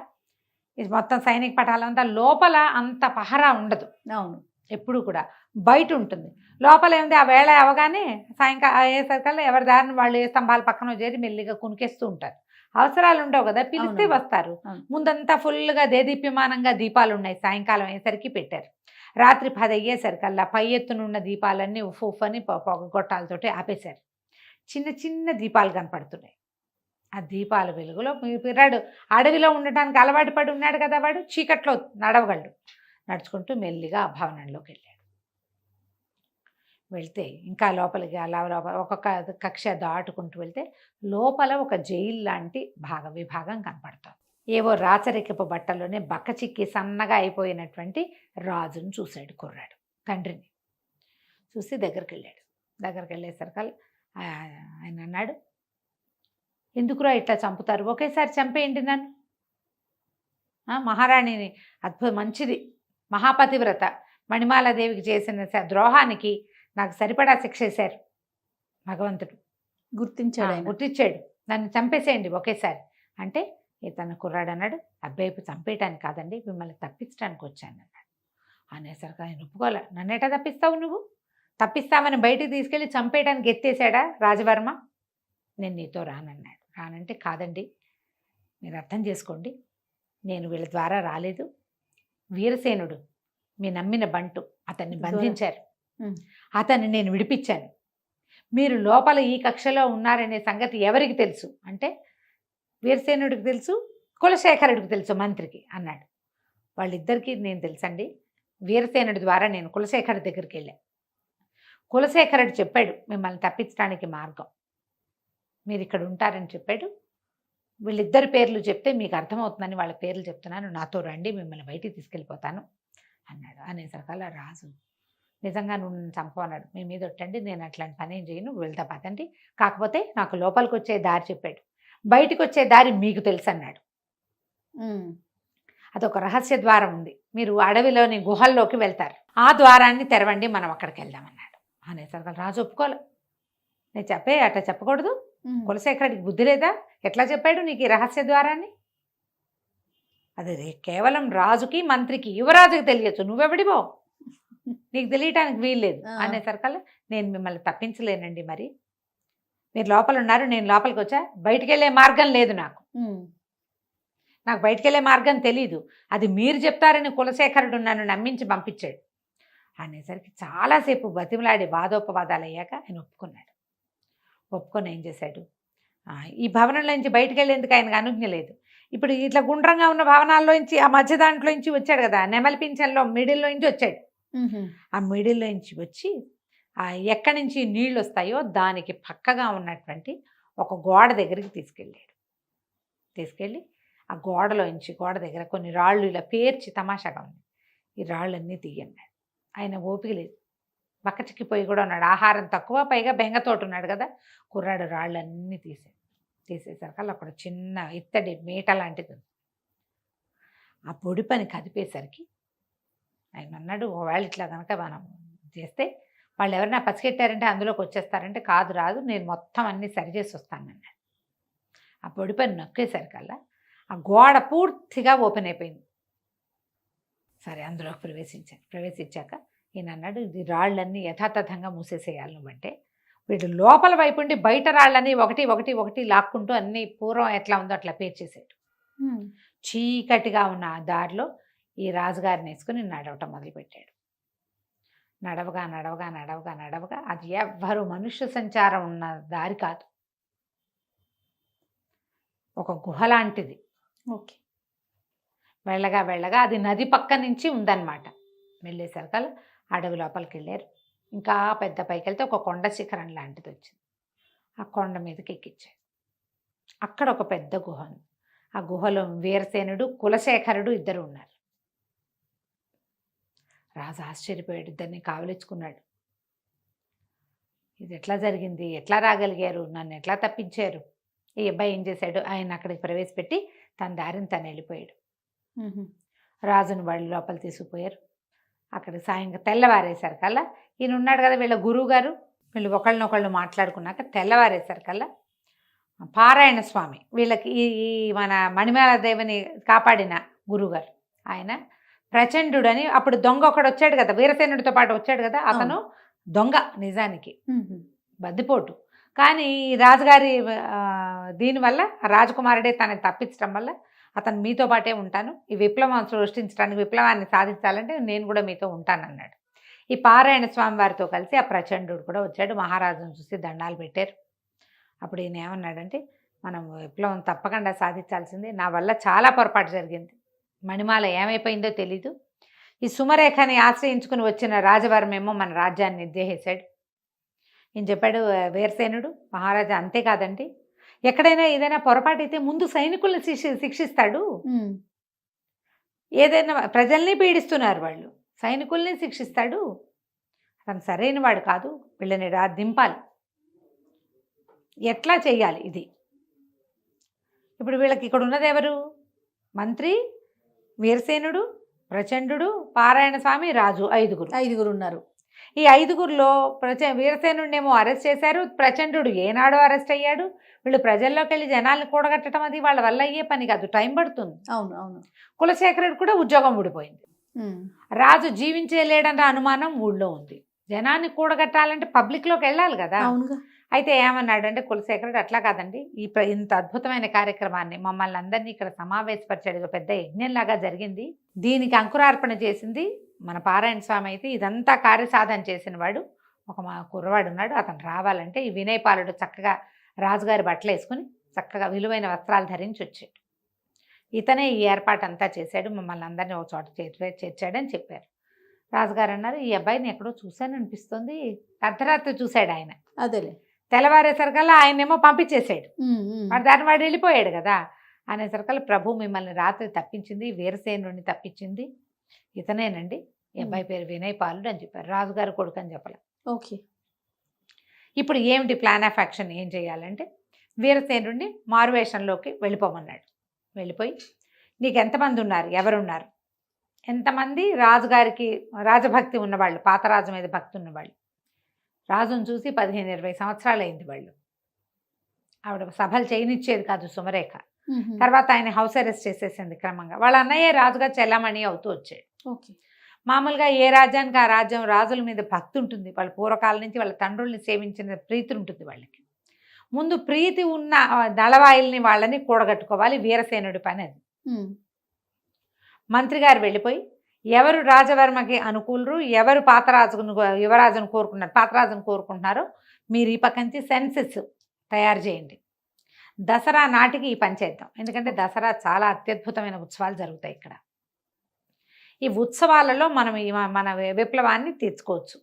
ఇది మొత్తం సైనిక పటాలంతా లోపల అంత పహరా ఉండదు. అవును, ఎప్పుడు కూడా బయట ఉంటుంది. లోపల ఏముంది, ఆ వేళ అవగానే సాయంకాలం అయ్యేసరికల్లా ఎవరి దారిని వాళ్ళు ఏ స్తంభాల పక్కన చేరి మెల్లిగా కునికేస్తూ ఉంటారు. అవసరాలు ఉండవు కదా, పిలిస్తే వస్తారు. ముందంతా ఫుల్గా దేదీప్యమానంగా దీపాలు ఉన్నాయి. సాయంకాలం అయ్యేసరికి పెట్టారు. రాత్రి 10 అయ్యేసరికల్లా పై ఎత్తునున్న దీపాలన్నీ ఉఫ్ అని పొగగొట్టాలతోటి ఆపేశారు. చిన్న చిన్న దీపాలు కనపడుతున్నాయి. ఆ దీపాల వెలుగులో పిర్రాడు అడవిలో ఉండటానికి అలవాటు పడి ఉన్నాడు కదా, వాడు చీకట్లో నడవగలడు. నడుచుకుంటూ మెల్లిగా ఆ భవనంలోకి వెళ్ళాడు. వెళ్తే ఇంకా లోపలికి అలా లోపల ఒక్కొక్క కక్ష దాటుకుంటూ వెళ్తే లోపల ఒక జైలు లాంటి విభాగం కనపడుతుంది. ఏవో రాచరికపు బట్టలోనే బక్క చిక్కి సన్నగా అయిపోయినటువంటి రాజును చూశాడు కుర్రాడు. తండ్రిని చూసి దగ్గరికి వెళ్ళాడు. దగ్గరికి వెళ్ళేసరికి ఆయన అన్నాడు, ఎందుకురా ఇట్లా చంపుతారు, ఒకేసారి చంపేయండి నన్ను. మహారాణిని మంచిది, మహాపతివ్రత మణిమాలాదేవికి చేసిన ద్రోహానికి నాకు సరిపడా శిక్ష వేశారు భగవంతుడు. గుర్తించాడు. నన్ను చంపేసేయండి ఒకేసారి అంటే తన కుర్రాడు అన్నాడు, అబ్బాయి చంపేయటానికి కాదండి, మిమ్మల్ని తప్పించడానికి వచ్చాను అన్నాడు. అనేసరికి ఆయన ఒప్పుకోలే. నన్నేటా తప్పిస్తావు నువ్వు? తప్పిస్తామని బయటికి తీసుకెళ్ళి చంపేయడానికి ఎత్తేసాడా రాజవర్మ? నేను నీతో రానన్నాడు. రానంటే కాదండి, మీరు అర్థం చేసుకోండి, నేను వీళ్ళ ద్వారా రాలేదు. వీరసేనుడు మీ నమ్మిన బంటు అతన్ని బంధించారు, అతన్ని నేను విడిపించాను. మీరు లోపల ఈ కక్షలో ఉన్నారనే సంగతి ఎవరికి తెలుసు అంటే వీరసేనుడికి తెలుసు, కులశేఖరుడికి తెలుసు, మంత్రికి అన్నాడు. వాళ్ళిద్దరికీ నేను తెలుసండి. వీరసేనుడి ద్వారా నేను కులశేఖరుడి దగ్గరికి వెళ్ళాను. కులశేఖరుడు చెప్పాడు మిమ్మల్ని తప్పించడానికి మార్గం, మీరు ఇక్కడ ఉంటారని చెప్పాడు. వీళ్ళిద్దరి పేర్లు చెప్తే మీకు అర్థమవుతుందని వాళ్ళ పేర్లు చెప్తున్నాను, నాతో రండి, మిమ్మల్ని బయటికి తీసుకెళ్ళిపోతాను అన్నాడు. అనేసరికల్లా రాజు, నిజంగా నువ్వు నన్ను చంపన్నాడు, మీ మీద ఒట్టండి, నేను అట్లాంటి పని ఏం చేయను, వెళ్తా పదండి. కాకపోతే నాకు లోపలికి వచ్చే దారి చెప్పాడు, బయటికి వచ్చే దారి మీకు తెలుసు అన్నాడు. అదొక రహస్య ద్వారం ఉంది, మీరు అడవిలోని గుహల్లోకి వెళ్తారు, ఆ ద్వారాన్ని తెరవండి, మనం అక్కడికి వెళ్దామన్నాడు. అనేసరికి రాజు ఒప్పుకోలే. నేను అట్లా చెప్పకూడదు, కులశేఖరుడికి బుద్ధి లేదా, ఎట్లా చెప్పాడు నీకు ఈ రహస్య ద్వారాన్ని? అది కేవలం రాజుకి మంత్రికి యువరాజుకి తెలియచ్చు, నువ్వెవడివో నీకు తెలియటానికి వీల్లేదు. అనేసరికల్లా నేను మిమ్మల్ని తప్పించలేనండి, మరి మీరు లోపల ఉన్నారు, నేను లోపలికి వచ్చా, బయటికి వెళ్ళే మార్గం లేదు, నాకు బయటికి వెళ్ళే మార్గం తెలీదు, అది మీరు చెప్తారని కులశేఖరుడు నన్ను నమ్మించి పంపించాడు. అనేసరికి చాలాసేపు బతిమలాడి వాదోపవాదాలు అయ్యాక ఆయన ఒప్పుకున్నాడు. ఒప్పుకొని ఏం చేశాడు, ఈ భవనంలోంచి బయటికి వెళ్ళేందుకు ఆయనకు అనుజ్ఞ లేదు. ఇప్పుడు ఇట్లా గుండ్రంగా ఉన్న భవనాల్లోంచి ఆ మధ్య దాంట్లోంచి వచ్చాడు కదా, నెమలి పింఛన్లో మిడిల్లోంచి వచ్చాడు. ఆ మిడిల్లోంచి వచ్చి ఎక్కడి నుంచి నీళ్ళు వస్తాయో దానికి పక్కగా ఉన్నటువంటి ఒక గోడ దగ్గరికి తీసుకెళ్ళి ఆ గోడ దగ్గర కొన్ని రాళ్ళు ఇలా పేర్చి తమాషాగా ఉంది, ఈ రాళ్ళన్నీ తీయన్నాడు. ఆయన ఓపిక లేదు, బక్క చిక్కిపోయి కూడా ఉన్నాడు, ఆహారం తక్కువ, పైగా బెంగతోటి ఉన్నాడు కదా. కుర్రాడు రాళ్ళన్నీ తీసేసరికి అక్కడ చిన్న ఇత్తడి మీట లాంటిది ఉంది. ఆ పొడి పని కదిపేసరికి ఆయన అన్నాడు, ఒకవేళ ఇట్లా కనుక మనం చేస్తే వాళ్ళు ఎవరైనా పసిగట్టారంటే అందులోకి వచ్చేస్తారంటే, కాదు రాదు, నేను మొత్తం అన్నీ సరిచేసి వస్తానన్నాడు. ఆ పొడి పని నొక్కేసరికల్లా ఆ గోడ పూర్తిగా ఓపెన్ అయిపోయింది. సరే అందులోకి ప్రవేశించాక ఈయన అన్నాడు, ఇది రాళ్ళన్నీ యథాతథంగా మూసేసేయాలి నువ్వంటే. వీడు లోపల వైపు ఉండి బయట రాళ్ళన్నీ ఒకటి లాక్కుంటూ అన్నీ పూర్వం ఎట్లా ఉందో అట్లా పేర్చేసాడు. చీకటిగా ఉన్న ఆ దారిలో ఈ రాజుగారిని వేసుకుని నడవటం మొదలుపెట్టాడు. నడవగా అది ఎవ్వరు మనుష్య సంచారం ఉన్న దారి కాదు, ఒక గుహ లాంటిది. ఓకే. వెళ్ళగా వెళ్ళగా అది నది పక్క నుంచి ఉందన్నమాట. వెళ్ళేసరికల్లా అడవి లోపలికి వెళ్ళారు. ఇంకా పెద్ద పైకి వెళ్తే ఒక కొండ శిఖరం లాంటిది వచ్చింది. ఆ కొండ మీదకి ఎక్కించారు. అక్కడ ఒక పెద్ద గుహ ఉంది. ఆ గుహలో వీరసేనుడు, కులశేఖరుడు ఇద్దరు ఉన్నారు. రాజు ఆశ్చర్యపోయాడు, ఇద్దరిని కావలించుకున్నాడు. ఇది ఎట్లా జరిగింది, ఎట్లా రాగలిగారు, నన్ను ఎట్లా తప్పించారు? ఈ అబ్బాయి ఏం చేశాడు, ఆయన అక్కడికి ప్రవేశపెట్టి తన దారిని తను వెళ్ళిపోయాడు. రాజును వాళ్ళు లోపల తీసుకుపోయారు. అక్కడ సాయంగా తెల్లవారేసరికల్లా ఈయన ఉన్నాడు కదా వీళ్ళ గురువు గారు, వీళ్ళు ఒకళ్ళనొకళ్ళు మాట్లాడుకున్నాక తెల్లవారేసరికల్లా పారాయణ స్వామి, వీళ్ళకి ఈ మన మణిమాల దేవిని కాపాడిన గురువుగారు, ఆయన ప్రచండుడని, అప్పుడు దొంగ ఒకడు వచ్చాడు కదా వీరసేనుడితో పాటు వచ్చాడు కదా, అతను దొంగ నిజానికి, బద్దిపోటు. కానీ ఈ రాజుగారి దీనివల్ల రాజకుమారుడే తనని తప్పించడం వల్ల అతను మీతో పాటే ఉంటాను, ఈ విప్లవం సృష్టించడానికి, విప్లవాన్ని సాధించాలంటే నేను కూడా మీతో ఉంటానన్నాడు. ఈ పారాయణ స్వామి వారితో కలిసి ఆ ప్రచండు కూడా వచ్చాడు. మహారాజును చూసి దండాలు పెట్టారు. అప్పుడు ఈయన ఏమన్నాడంటే, మనం విప్లవం తప్పకుండా సాధించాల్సిందే, నా వల్ల చాలా పొరపాటు జరిగింది, మణిమాల ఏమైపోయిందో తెలీదు, ఈ సుమరేఖని ఆశ్రయించుకుని వచ్చిన రాజవర్మేమో మన రాజ్యాన్ని నిర్దేశించాడు ఈయన చెప్పాడు. వీరసేనుడు మహారాజా, అంతేకాదండి, ఎక్కడైనా ఏదైనా పొరపాటు అయితే ముందు సైనికుల్ని శిక్షిస్తాడు, ఏదైనా ప్రజల్ని పీడిస్తున్నారు వాళ్ళు, సైనికుల్ని శిక్షిస్తాడు, అతను సరైన వాడు కాదు, వీళ్ళని దింపాలి, ఎట్లా చెయ్యాలి ఇది? ఇప్పుడు వీళ్ళకి ఇక్కడ ఉన్నది ఎవరు? మంత్రి, వీరసేనుడు, ప్రచండు, పారాయణ స్వామి, రాజు, ఐదుగురు ఉన్నారు. ఈ ఐదుగురిలో వీరసేనుడినేమో అరెస్ట్ చేశారు, ప్రచండు ఏనాడో అరెస్ట్ అయ్యాడు. వీళ్ళు ప్రజల్లోకి వెళ్ళి జనాల్ని కూడగట్టడం అది వాళ్ళ వల్ల అయ్యే పని కాదు, టైం పడుతుంది. అవును. కులశేఖరుడు కూడా ఉద్యోగం ఊడిపోయింది. రాజు జీవించలేడన్న అనుమానం ఊళ్ళో ఉంది. జనాన్ని కూడగట్టాలంటే పబ్లిక్లోకి వెళ్ళాలి కదా. అయితే ఏమన్నాడంటే కులశేఖరుడు, అట్లా కాదండి, ఇంత అద్భుతమైన కార్యక్రమాన్ని మమ్మల్ని అందరినీ ఇక్కడ సమావేశపరిచాడు, పెద్ద యజ్ఞంలాగా జరిగింది, దీనికి అంకురార్పణ చేసింది మన పారాయణ స్వామి అయితే, ఇదంతా కార్యసాధన చేసిన వాడు ఒక మా కుర్రవాడు ఉన్నాడు, అతను రావాలంటే ఈ వినయపాలుడు చక్కగా రాజుగారి బట్టలు వేసుకుని చక్కగా విలువైన వస్త్రాలు ధరించి వచ్చాడు, ఇతనే ఈ ఏర్పాటు అంతా చేశాడు, మమ్మల్ని అందరినీ ఒక చోట చేర్చాడని చెప్పారు. రాజుగారు అన్నారు, ఈ అబ్బాయిని ఎక్కడో చూశాను అనిపిస్తుంది, అర్ధరాత్రి చూశాడు ఆయన. అదేలే, తెల్లవారేసరికల్లా ఆయనేమో పంపించేశాడు, దాని వాడు వెళ్ళిపోయాడు కదా. అనేసరికల్లా ప్రభు మిమ్మల్ని రాత్రి తప్పించింది, వీరసేనుడిని తప్పించింది ఇతనేనండి, ఈ అబ్బాయి పేరు వినయపాలుడు అని చెప్పారు. రాజుగారు కొడుకు అని చెప్పలే. ఓకే, ఇప్పుడు ఏమిటి ప్లాన్ ఆఫ్ యాక్షన్, ఏం చేయాలంటే వీరసేనుడిని మారువేషంలోకి వెళ్ళిపోమన్నాడు. వెళ్ళిపోయి, నీకు ఎంతమంది ఉన్నారు, ఎవరున్నారు, ఎంతమంది రాజుగారికి రాజభక్తి ఉన్నవాళ్ళు, పాత రాజు మీద భక్తి ఉన్నవాళ్ళు, రాజును చూసి 15-20 సంవత్సరాలు అయింది వాళ్ళు, ఆవిడ సభలు చేయనిచ్చేది కాదు సుమరేఖ. తర్వాత ఆయన హౌస్ అరెస్ట్ చేసేసింది క్రమంగా. వాళ్ళ అన్నయ్య రాజుగా చెల్లమణి అవుతూ వచ్చాడు. ఓకే, మామూలుగా ఏ రాజ్యానికి ఆ రాజ్యం రాజుల మీద భక్తి ఉంటుంది, వాళ్ళ పూర్వకాలం నుంచి వాళ్ళ తండ్రుల్ని సేవించిన ప్రీతి ఉంటుంది వాళ్ళకి. ముందు ప్రీతి ఉన్న దళవాయిల్ని వాళ్ళని కూడగట్టుకోవాలి, వీరసేనుడి పని అది. మంత్రి గారు వెళ్ళిపోయి ఎవరు రాజవర్మకి అనుకూలరు, ఎవరు యువరాజును కోరుకున్నారు, పాతరాజును కోరుకుంటున్నారో మీరు ఈ పక్క నుంచి సెన్సెస్ తయారు చేయండి, దసరా నాటికి ఈ పని చేద్దాం, ఎందుకంటే దసరా చాలా అత్యద్భుతమైన ఉత్సవాలు జరుగుతాయి ఇక్కడ. ఈ ఉత్సవాలలో మనం మన విప్లవాన్ని తీర్చుకోవచ్చు.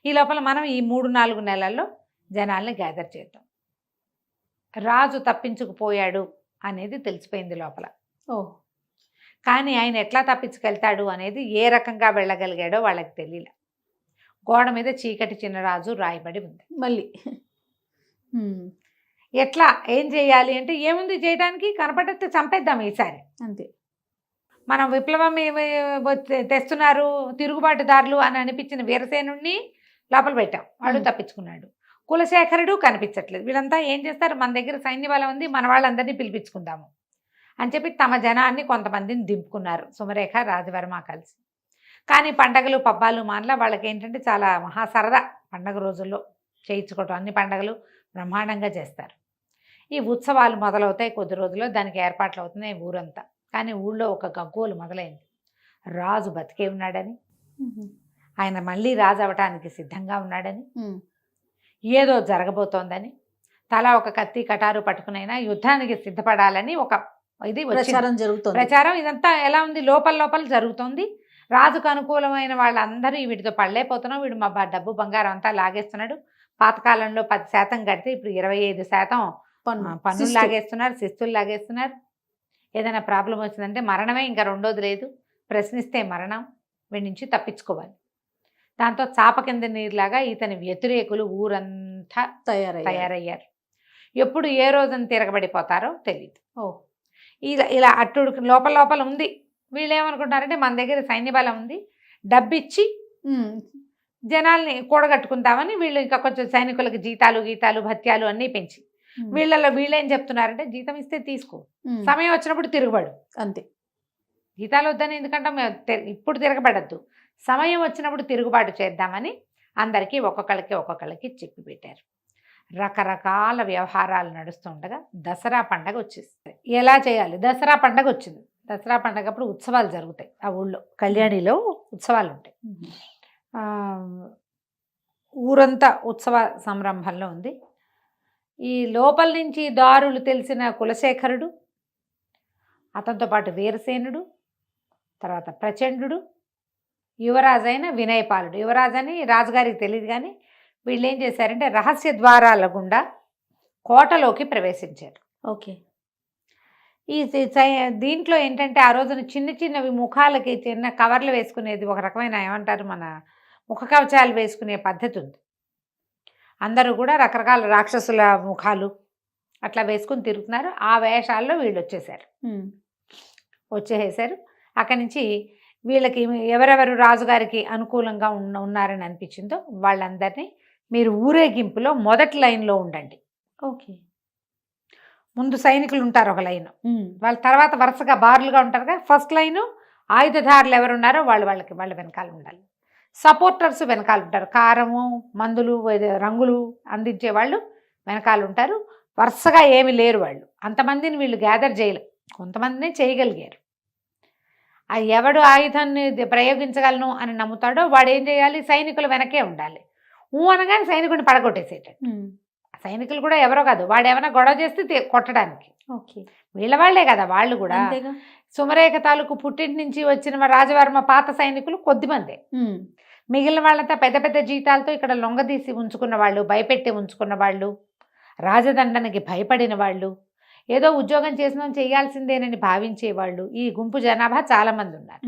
ఈ లోపల మనం ఈ 3-4 నెలల్లో జనాల్ని గ్యాదర్ చేద్దాం. రాజు తప్పించుకుపోయాడు అనేది తెలిసిపోయింది లోపల. కానీ ఆయన ఎట్లా తప్పించుకెళ్తాడు అనేది, ఏ రకంగా వెళ్ళగలిగాడో వాళ్ళకి తెలియలే. గోడ మీద చీకటి చిన్నరాజు రాయబడి ఉంది. మళ్ళీ ఎట్లా ఏం చేయాలి అంటే, ఏముంది చేయడానికి, కనపడితే చంపేద్దాం ఈసారి అంతే. మనం విప్లవం తెస్తున్నారు తిరుగుబాటుదారులు అని అనిపించిన వీరసేనుడిని లోపల పెట్టాం, వాడు తప్పించుకున్నాడు. కులశేఖరుడు కనిపించట్లేదు. వీళ్ళంతా ఏం చేస్తారు, మన దగ్గర సైన్య బలం ఉంది, మన వాళ్ళందరినీ పిలిపించుకుందాము అని చెప్పి తమ జనాన్ని కొంతమందిని దింపుకున్నారు సుమరేఖ, రాజవర్మ కలిసి. కానీ పండగలు పబ్బాలు మానలా వాళ్ళకి ఏంటంటే చాలా మహా సరదా, పండగ రోజుల్లో చేయించుకోవటం, అన్ని పండగలు బ్రహ్మాండంగా చేస్తారు. ఈ ఉత్సవాలు మొదలవుతాయి కొద్ది రోజుల్లో, దానికి ఏర్పాట్లు అవుతున్నాయి ఊరంతా. కానీ ఊళ్ళో ఒక గగ్గోలు మొదలైంది, రాజు బతికే ఉన్నాడని, ఆయన మళ్ళీ రాజు అవటానికి సిద్ధంగా ఉన్నాడని, ఏదో జరగబోతోందని, తలా ఒక కత్తి కటారు పట్టుకునైనా యుద్ధానికి సిద్ధపడాలని ఒక ఇది వచ్చింది. ప్రచారం జరుగుతుంది. ప్రచారం ఇదంతా ఎలా ఉంది, లోపల లోపల జరుగుతుంది. రాజుకు అనుకూలమైన వాళ్ళందరూ వీటితో పడలేకపోతున్నాం, వీడు మా డబ్బు బంగారం అంతా లాగేస్తున్నాడు, పాతకాలంలో 10% కడితే ఇప్పుడు 25% పన్నులు లాగేస్తున్నారు, శిస్తులు లాగేస్తున్నారు, ఏదైనా ప్రాబ్లం వచ్చిందంటే మరణమే, ఇంకా రెండోది లేదు, ప్రశ్నిస్తే మరణం, వీడి నుంచి తప్పించుకోవాలి. దాంతో చాప కింద నీరులాగా ఇతని వ్యతిరేకులు ఊరంతా తయారయ్యారు. ఎప్పుడు ఏ రోజున తిరగబడిపోతారో తెలియదు. ఇలా అట్టుడు లోపల లోపల ఉంది. వీళ్ళు ఏమనుకుంటారంటే మన దగ్గర సైన్య బలం ఉంది, డబ్బిచ్చి జనాల్ని కూడగట్టుకుందామని వీళ్ళు ఇంకా కొంచెం సైనికులకి జీతాలు భత్యాలు అన్నీ పెంచి, వీళ్ళేం చెప్తున్నారంటే జీతం ఇస్తే తీసుకో, సమయం వచ్చినప్పుడు తిరగబడు అంతే. జీతాలు వద్దని ఎందుకంటే ఇప్పుడు తిరగబడద్దు, సమయం వచ్చినప్పుడు తిరుగుబాటు చేద్దామని అందరికీ ఒక్కొక్కళ్ళకి చెప్పి పెట్టారు. రకరకాల వ్యవహారాలు నడుస్తుండగా దసరా పండగ వచ్చేస్తుంది. ఎలా చేయాలి? దసరా పండగ వచ్చింది. దసరా పండగ అప్పుడు ఉత్సవాలు జరుగుతాయి. ఆ ఊళ్ళో కళ్యాణిలో ఉత్సవాలు ఉంటాయి. ఊరంతా ఉత్సవ సంరంభంలో ఉంది. ఈ లోపల నుంచి దారులు తెలిసిన కులశేఖరుడు, అతనితో పాటు వీరసేనుడు, తర్వాత ప్రచండు, యువరాజైన వినయపాలుడు. యువరాజని రాజుగారికి తెలియదు, కానీ వీళ్ళు ఏం చేశారంటే రహస్య ద్వారాల గుండా కోటలోకి ప్రవేశించారు. ఓకే. ఈ దీంట్లో ఏంటంటే ఆ రోజున చిన్నవి ముఖాలకి చిన్న కవర్లు వేసుకునేది, ఒక రకమైన ఏమంటారు మన ముఖ కవచాలు వేసుకునే పద్ధతి ఉంది. అందరూ కూడా రకరకాల రాక్షసుల ముఖాలు అట్లా వేసుకుని తిరుగుతున్నారు. ఆ వేషాల్లో వీళ్ళు వచ్చేసారు. అక్కడి నుంచి వీళ్ళకి ఎవరెవరు రాజుగారికి అనుకూలంగా ఉన్నారని అనిపించిందో వాళ్ళందరినీ మీరు ఊరేగింపులో మొదటి లైన్లో ఉండండి. ఓకే. ముందు సైనికులు ఉంటారు ఒక లైను, వాళ్ళ తర్వాత వరుసగా బారులుగా ఉంటారుగా. ఫస్ట్ లైను ఆయుధదారులు ఎవరున్నారో వాళ్ళ వెనకాల ఉండాలి. సపోర్టర్స్ వెనకాల ఉంటారు, కారము మందులు రంగులు అందించే వాళ్ళు వెనకాల ఉంటారు. వరుసగా ఏమి లేరు వాళ్ళు, అంతమందిని వీళ్ళు గ్యాదర్ చేయలేరు, కొంతమందినే చేయగలిగారు. ఎవడు ఆయుధాన్ని ప్రయోగించగలను అని నమ్ముతాడో వాడు ఏం చేయాలి, సైనికులు వెనకే ఉండాలి. అనగానే సైనికుడిని పడగొట్టేసేటట్టు. సైనికులు కూడా ఎవరో కాదు, వాడు ఏమైనా గొడవ చేస్తే కొట్టడానికి. ఓకే. వీళ్ళ వాళ్లే కదా వాళ్ళు కూడా. సుమరేఖ తాలూకు పుట్టింటి నుంచి వచ్చిన రాజవర్మ పాత సైనికులు కొద్దిమందే. మిగిలిన వాళ్ళంతా పెద్ద పెద్ద జీతాలతో ఇక్కడ లొంగదీసి ఉంచుకున్న వాళ్ళు, భయపెట్టి ఉంచుకున్న వాళ్ళు, రాజదండనకి భయపడిన వాళ్ళు, ఏదో ఉద్యోగం చేసినా చేయాల్సిందేనని భావించేవాళ్ళు. ఈ గుంపు జనాభా చాలామంది ఉన్నారు.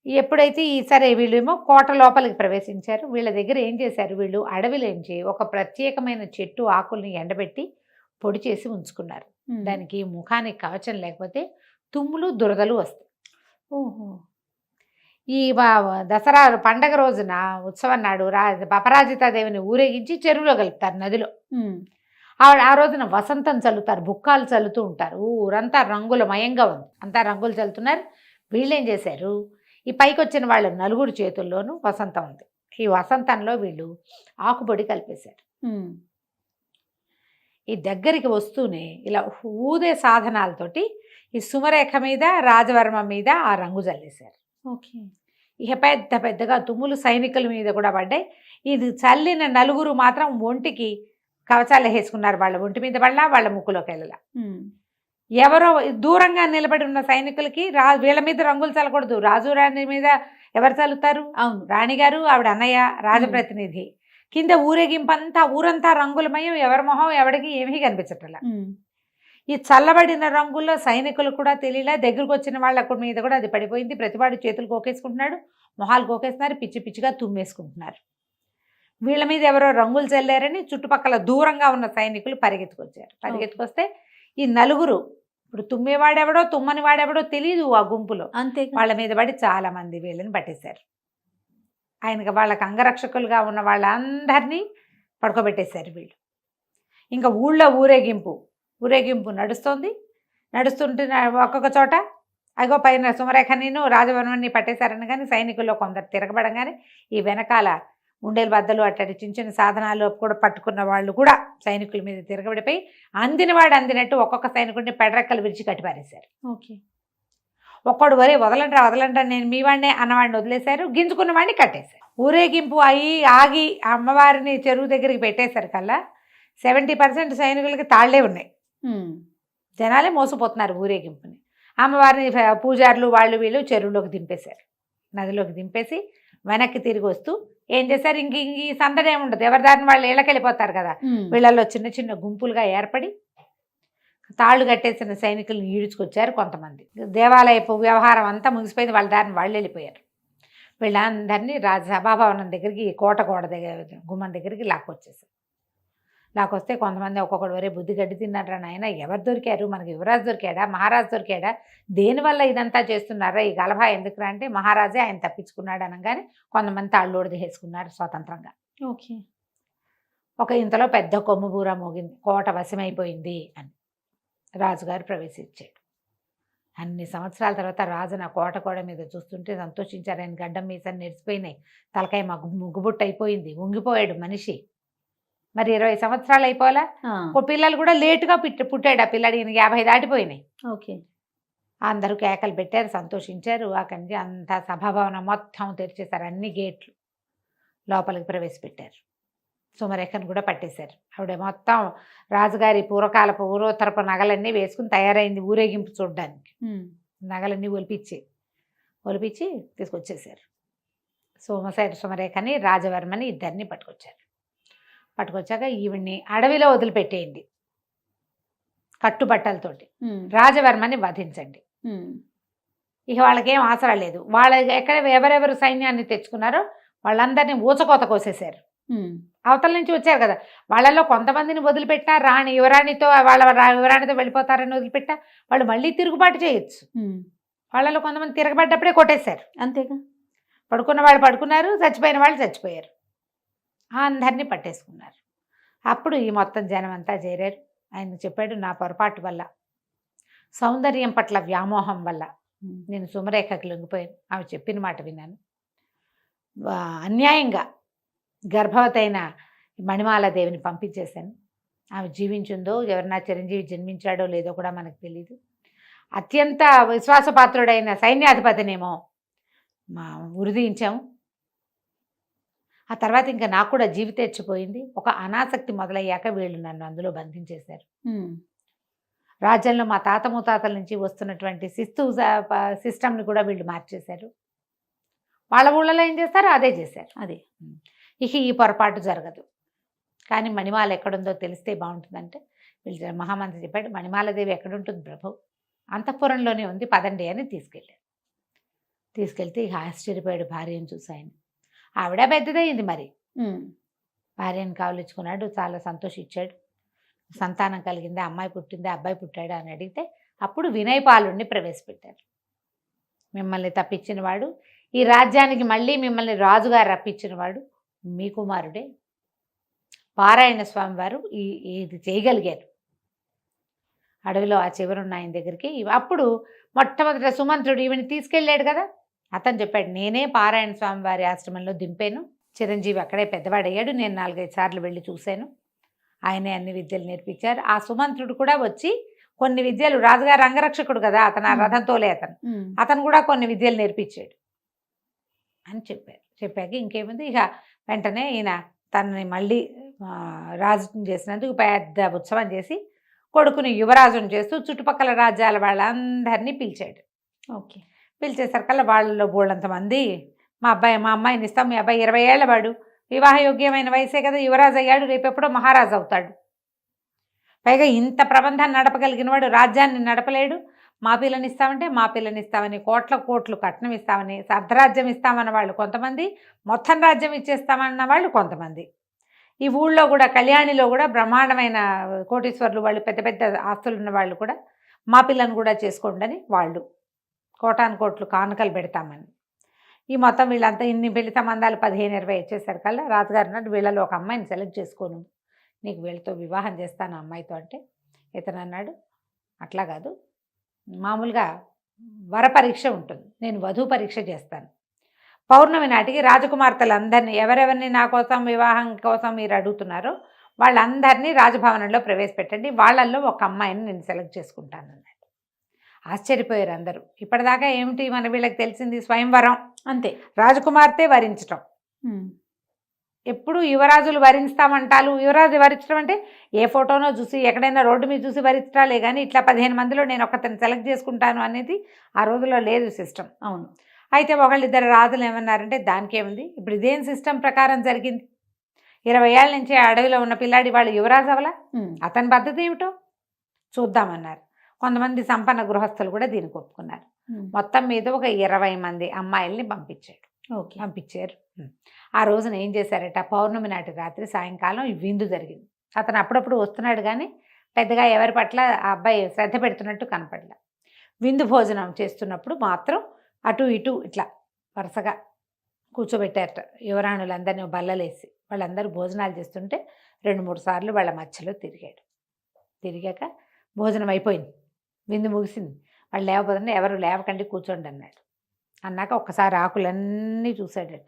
ఎప్పుడైతే సరే వీళ్ళేమో కోట లోపలికి ప్రవేశించారు. వీళ్ళ దగ్గర ఏం చేశారు, వీళ్ళు అడవిలోంచి ఒక ప్రత్యేకమైన చెట్టు ఆకుల్ని ఎండబెట్టి పొడి చేసి ఉంచుకున్నారు. దానికి ముఖానికి కవచం లేకపోతే తుమ్ములు దురదలు వస్తాయి. ఓహో. ఈ దసరా పండగ రోజున ఉత్సవం నాడు అపరాజితాదేవిని ఊరేగించి చెరువులో కలుపుతారు, నదిలో. ఆ రోజున వసంతం చల్లుతారు, బుక్కాలు చల్లుతూ ఉంటారు. ఊరంతా రంగులమయంగా ఉంది, అంతా రంగులు చల్లుతున్నారు. వీళ్ళేం చేశారు, ఈ పైకి వచ్చిన వాళ్ళ నలుగురు చేతుల్లోనూ వసంతం ఉంది. ఈ వసంతంలో వీళ్ళు ఆకుపొడి కలిపేశారు. ఈ దగ్గరికి వస్తూనే ఇలా ఊదే సాధనాలతోటి ఈ సుమరేఖ మీద రాజవర్మ మీద ఆ రంగు చల్లేశారు. ఓకే. ఇక పెద్దగా తుమ్ములు సైనికుల మీద కూడా పడ్డాయి. ఇది చల్లిన నలుగురు మాత్రం ఒంటికి కవచాలు వేసుకున్నారు. వాళ్ళ ఒంటి మీద పడలా, వాళ్ళ ముక్కులోకి వెళ్ళలా. ఎవరో దూరంగా నిలబడి ఉన్న సైనికులకి వీళ్ళ మీద రంగులు చల్లకూడదు. రాజు రాణి మీద ఎవరు చల్లుతారు? అవును, రాణిగారు, ఆవిడ అన్నయ్య, రాజప్రతినిధి. కింద ఊరేగింపంతా ఊరంతా రంగులమయం, ఎవరి మొహం ఎవడికి ఏమీ కనిపించట్లా. ఈ చల్లబడిన రంగుల్లో సైనికులు కూడా తెలియలే, దగ్గరకు వచ్చిన వాళ్ళ మీద కూడా అది పడిపోయింది. ప్రతివాడు చేతులు కోకేసుకుంటున్నాడు, మొహాలు కోకేస్తున్నారు, పిచ్చి పిచ్చిగా తుమ్మేసుకుంటున్నారు. వీళ్ళ మీద ఎవరో రంగులు చల్లారని చుట్టుపక్కల దూరంగా ఉన్న సైనికులు పరిగెత్తుకొచ్చారు. పరిగెత్తుకొస్తే ఈ నలుగురు, ఇప్పుడు తుమ్మేవాడెవడో తుమ్మని వాడెవడో తెలియదు ఆ గుంపులో, అంతే. వాళ్ళ మీద పడి చాలా మంది వీళ్ళని పట్టేశారు. ఆయనకి వాళ్ళకి అంగరక్షకులుగా ఉన్న వాళ్ళందరినీ పడుకోబెట్టేశారు వీళ్ళు. ఇంకా ఊళ్ళో ఊరేగింపు నడుస్తుంటే ఒక్కొక్క చోట అగో పైన సుమరేఖ నేను రాజవర్మని పట్టేశారని. కానీ సైనికుల్లో కొందరు తిరగబడంగానే ఈ వెనకాల ఉండేలు బద్దలు అట్టడి చిన్న సాధనాలు కూడా పట్టుకున్న వాళ్ళు కూడా సైనికుల మీద తిరగబడిపోయి అందినవాడు అందినట్టు ఒక్కొక్క సైనికుడిని పెడరెక్కలు విరిచి కట్టిపారేశారు. ఓకే. ఒక్కడు వరే వదలంటా నేను మీ వాడినే అన్నవాడిని వదిలేశారు, గింజుకున్న వాడిని కట్టేశారు. ఊరేగింపు ఆగి అమ్మవారిని చెరువు దగ్గరికి పెట్టేశారు కల్లా 70% సైనికులకి తాళ్లే ఉన్నాయి. జనాలే మోసపోతున్నారు ఊరేగింపుని. అమ్మవారిని పూజారులు వాళ్ళు వీళ్ళు చెరువులోకి దింపేశారు. నదిలోకి దింపేసి వెనక్కి తిరిగి వస్తూ ఏం చేశారు, ఇంక ఈ సందడి ఏముండదు, ఎవరి దారిని వాళ్ళు ఇళ్ళకి వెళ్ళిపోతారు కదా. వీళ్ళల్లో చిన్న చిన్న గుంపులుగా ఏర్పడి తాళ్ళు కట్టేసిన సైనికులను ఈడ్చుకొచ్చారు కొంతమంది. దేవాలయపు వ్యవహారం అంతా ముగిసిపోయింది, వాళ్ళ దారిని వాళ్ళు వెళ్ళిపోయారు. వీళ్ళందరినీ సభాభవనం దగ్గరికి, కోట గోడ దగ్గర గుమ్మం దగ్గరికి లాక్కొచ్చేసారు. లాక్కొస్తే కొంతమంది ఒక్కొక్కడు వరే బుద్ధి గడ్డి తిన్నారా నాయన, ఎవరు దొరికారు, మనకి యువరాజు దొరికాడా, మహారాజు దొరికాడా, దేనివల్ల ఇదంతా చేస్తున్నారా, ఈ గలభా ఎందుకురా అంటే మహారాజే ఆయన తప్పించుకున్నాడు అనగానే కొంతమంది తాళ్ళోడు వేసుకున్నారు స్వతంత్రంగా. ఓకే. ఒక ఇంతలో పెద్ద కొమ్ము బూర మోగింది, కోట వశమైపోయింది అని రాజుగారు ప్రవేశించాడు. అన్ని సంవత్సరాల తర్వాత రాజు నా కోట కోడ మీద చూస్తుంటే సంతోషించారు. ఆయన గడ్డం మీసని నెరిసిపోయినాయి, తలకాయ ముగ్గుబుట్టు అయిపోయింది, ఉంగిపోయాడు మనిషి. మరి 20 సంవత్సరాలు అయిపోవాలా. పిల్లలు కూడా లేటుగా పుట్టాడు ఆ పిల్లాడు, ఈయన 50 దాటిపోయినాయి. ఓకే. అందరూ కేకలు పెట్టారు, సంతోషించారు. అక్కడి నుంచి అంతా సభాభవనం మొత్తం తెరిచేశారు, అన్ని గేట్లు లోపలికి ప్రవేశపెట్టారు. సుమరేఖను కూడా పట్టేశారు. ఆవిడ మొత్తం రాజుగారి పూర్వోత్తరపు నగలన్నీ వేసుకుని తయారైంది ఊరేగింపు చూడడానికి. నగలన్నీ ఒలిపించి తీసుకొచ్చేసారు. సుమరేఖని రాజవర్మని ఇద్దరిని పట్టుకొచ్చాక ఈవిడ్ని అడవిలో వదిలిపెట్టేయండి కట్టుబట్టలతోటి, రాజవర్మని వధించండి. ఇక వాళ్ళకేం ఆసరా లేదు. ఎవరెవరు సైన్యాన్ని తెచ్చుకున్నారో వాళ్ళందరినీ ఊచకోత కోసేశారు. అవతల నుంచి వచ్చారు కదా, వాళ్ళలో కొంతమందిని వదిలిపెట్టినా యువరాణితో యువరాణితో వెళ్ళిపోతారని వదిలిపెట్టా వాళ్ళు మళ్ళీ తిరుగుబాటు చేయొచ్చు. వాళ్ళలో కొంతమంది తిరగబడ్డప్పుడే కొట్టేశారు. అంతేగా, పడుకున్న వాళ్ళు పడుకున్నారు, చచ్చిపోయిన వాళ్ళు చచ్చిపోయారు. అందరినీ పట్టేసుకున్నారు. అప్పుడు ఈ మొత్తం జనం అంతా చేరారు. ఆయన చెప్పాడు, నా పొరపాటు వల్ల, సౌందర్యం పట్ల వ్యామోహం వల్ల నేను సుమరేఖకి లొంగిపోయాను. ఆమె చెప్పిన మాట విన్నాను. అన్యాయంగా గర్భవతి అయిన మణిమాలాదేవిని పంపించేశాను. ఆమె జీవించిందో, ఎవరన్నా చిరంజీవి జన్మించాడో లేదో కూడా మనకు తెలియదు. అత్యంత విశ్వాసపాత్రుడైన సైన్యాధిపతినేమో ఉరిదించాము. ఆ తర్వాత ఇంకా నాకు కూడా జీవితేచ్చిపోయింది. ఒక అనాసక్తి మొదలయ్యాక వీళ్ళు నన్ను అందులో బంధించేశారు. రాజ్యంలో మా తాత ముత్తాతల నుంచి వస్తున్నటువంటి సిస్టమ్ని కూడా వీళ్ళు మార్చేశారు. వాళ్ళ ఊళ్ళలో ఏం చేస్తారో అదే చేశారు. అదే ఇక ఈ పొరపాటు జరగదు. కానీ మణిమాల ఎక్కడుందో తెలిస్తే బాగుంటుందంటే వీళ్ళు మహామంత్రి చెప్పాడు, మణిమాలదేవి ఎక్కడుంటుంది ప్రభు, అంతఃపురంలోనే ఉంది, పదండి అని తీసుకెళ్తే ఇక ఆశ్చర్యపోయాడు భార్యను చూసి ఆయన. ఆవిడ పెద్దదయ్యింది, మరి భార్యను కావలించుకున్నాడు, చాలా సంతోషించాడు. సంతానం కలిగింది, అమ్మాయి పుట్టింది, అబ్బాయి పుట్టాడు అని అడిగితే అప్పుడు వినయపాలుడిని ప్రవేశపెట్టారు. మిమ్మల్ని తప్పించిన వాడు, ఈ రాజ్యానికి మళ్ళీ మిమ్మల్ని రాజుగారు రప్పించినవాడు మీ కుమారుడే. పారాయణ స్వామి వారు ఇది చేయగలిగారు. అడవిలో ఆ చివరున్న ఆయన దగ్గరికి అప్పుడు మొట్టమొదట సుమంత్రుడు ఈవిని తీసుకెళ్ళాడు కదా, అతను చెప్పాడు, నేనే పారాయణ స్వామి వారి ఆశ్రమంలో దింపాను. చిరంజీవి అక్కడే పెద్దవాడయ్యాడు, నేను 4-5 సార్లు వెళ్ళి చూశాను, ఆయనే అన్ని విద్యలు నేర్పించారు. ఆ సుమంత్రుడు కూడా వచ్చి కొన్ని విద్యలు, రాజుగారు అంగరక్షకుడు కదా అతను, ఆ రథంతోలే అతను కూడా కొన్ని విద్యలు నేర్పించాడు అని చెప్పాక ఇంకేముంది, ఇక వెంటనే ఈయన తనని మళ్ళీ రాజు చేసినందుకు పెద్ద ఉత్సవం చేసి కొడుకుని యువరాజును చేస్తూ చుట్టుపక్కల రాజ్యాల వాళ్ళందరినీ పిలిచాడు. ఓకే. పిలిచేసరికల్లా వాళ్ళలో బోళ్ళంతమంది మా అమ్మాయిని ఇస్తాం, మీ అబ్బాయి 20 ఏళ్ల వాడు, వివాహయోగ్యమైన వయసే కదా, యువరాజు అయ్యాడు, రేపెప్పుడో మహారాజు అవుతాడు, పైగా ఇంత ప్రబంధాన్ని నడపగలిగిన వాడు రాజ్యాన్ని నడపలేడు, మా పిల్లని ఇస్తామని కోట్లు కట్నం ఇస్తామని, అర్ధరాజ్యం ఇస్తామన్న వాళ్ళు కొంతమంది, మొత్తం రాజ్యం ఇచ్చేస్తామన్న వాళ్ళు కొంతమంది. ఈ ఊళ్ళో కూడా కళ్యాణిలో కూడా బ్రహ్మాండమైన కోటీశ్వరులు వాళ్ళు, పెద్ద పెద్ద ఆస్తులు ఉన్న వాళ్ళు కూడా మా పిల్లని కూడా చేసుకోండి అని వాళ్ళు కోటాను కానుకలు పెడతామని. ఈ మొత్తం వీళ్ళంతా ఇన్ని పెళ్లి సంబంధాలు 15-20 వచ్చేసరికల్లా రాజుగారు అన్నాడు, వీళ్ళలో ఒక అమ్మాయిని సెలెక్ట్ చేసుకోను, నీకు వీళ్ళతో వివాహం చేస్తాను అమ్మాయితో. అంటే ఇతను అన్నాడు, అట్లా కాదు, మామూలుగా వర పరీక్ష ఉంటుంది, నేను వధు పరీక్ష చేస్తాను. పౌర్ణమి నాటికి రాజకుమార్తెలందరినీ, ఎవరెవరిని నా కోసం వివాహం కోసం మీరు అడుగుతున్నారో వాళ్ళందరినీ రాజభవనంలో ప్రవేశపెట్టండి, వాళ్ళల్లో ఒక అమ్మాయిని నేను సెలెక్ట్ చేసుకుంటాను అన్నాడు. ఆశ్చర్యపోయారు అందరూ. ఇప్పటిదాకా ఏమిటి మన వీళ్ళకి తెలిసింది, స్వయంవరం అంతే, రాజకుమార్తె వరించటం, ఎప్పుడు యువరాజులు వరిస్తామంటారు. యువరాజు వరించడం అంటే ఏ ఫోటోనో చూసి ఎక్కడైనా రోడ్డు మీద చూసి వరించడాలే కానీ ఇట్లా 15 మందిలో నేను ఒకరిని సెలెక్ట్ చేసుకుంటాను అనేది ఆ రోజుల్లో లేదు సిస్టమ్. అవును. అయితే ఒకళ్ళిద్దరు రాజులు ఏమన్నారంటే దానికేముంది, ఇప్పుడు ఇదేం సిస్టమ్ ప్రకారం జరిగింది, 20 ఏళ్ళ నుంచి ఆ అడవిలో ఉన్న పిల్లాడి వాళ్ళు యువరాజు అవలా, అతని పద్ధతి ఏమిటో చూద్దామన్నారు. కొంతమంది సంపన్న గృహస్థులు కూడా దీనికి ఒప్పుకున్నారు. మొత్తం మీద ఒక 20 మంది అమ్మాయిల్ని పంపించారు. ఆ రోజున ఏం చేశారట, పౌర్ణమి నాటి రాత్రి సాయంకాలం ఈ విందు జరిగింది. అతను అప్పుడప్పుడు వస్తున్నాడు కానీ పెద్దగా ఎవరి పట్ల ఆ అబ్బాయి శ్రద్ధ పెడుతున్నట్టు కనపడలే. విందు భోజనం చేస్తున్నప్పుడు మాత్రం అటు ఇటు ఇట్లా వరుసగా కూర్చోబెట్టారట యువరాణులందరినీ బల్లలేసి. వాళ్ళందరూ భోజనాలు చేస్తుంటే 2-3 సార్లు వాళ్ళ మధ్యలో తిరిగాక భోజనం అయిపోయింది, విందు ముగిసింది. వాళ్ళు లేవబోతుంటే ఎవరు లేవకండి కూర్చోండి అన్నాక ఒక్కసారి ఆకులన్నీ చూశాడట.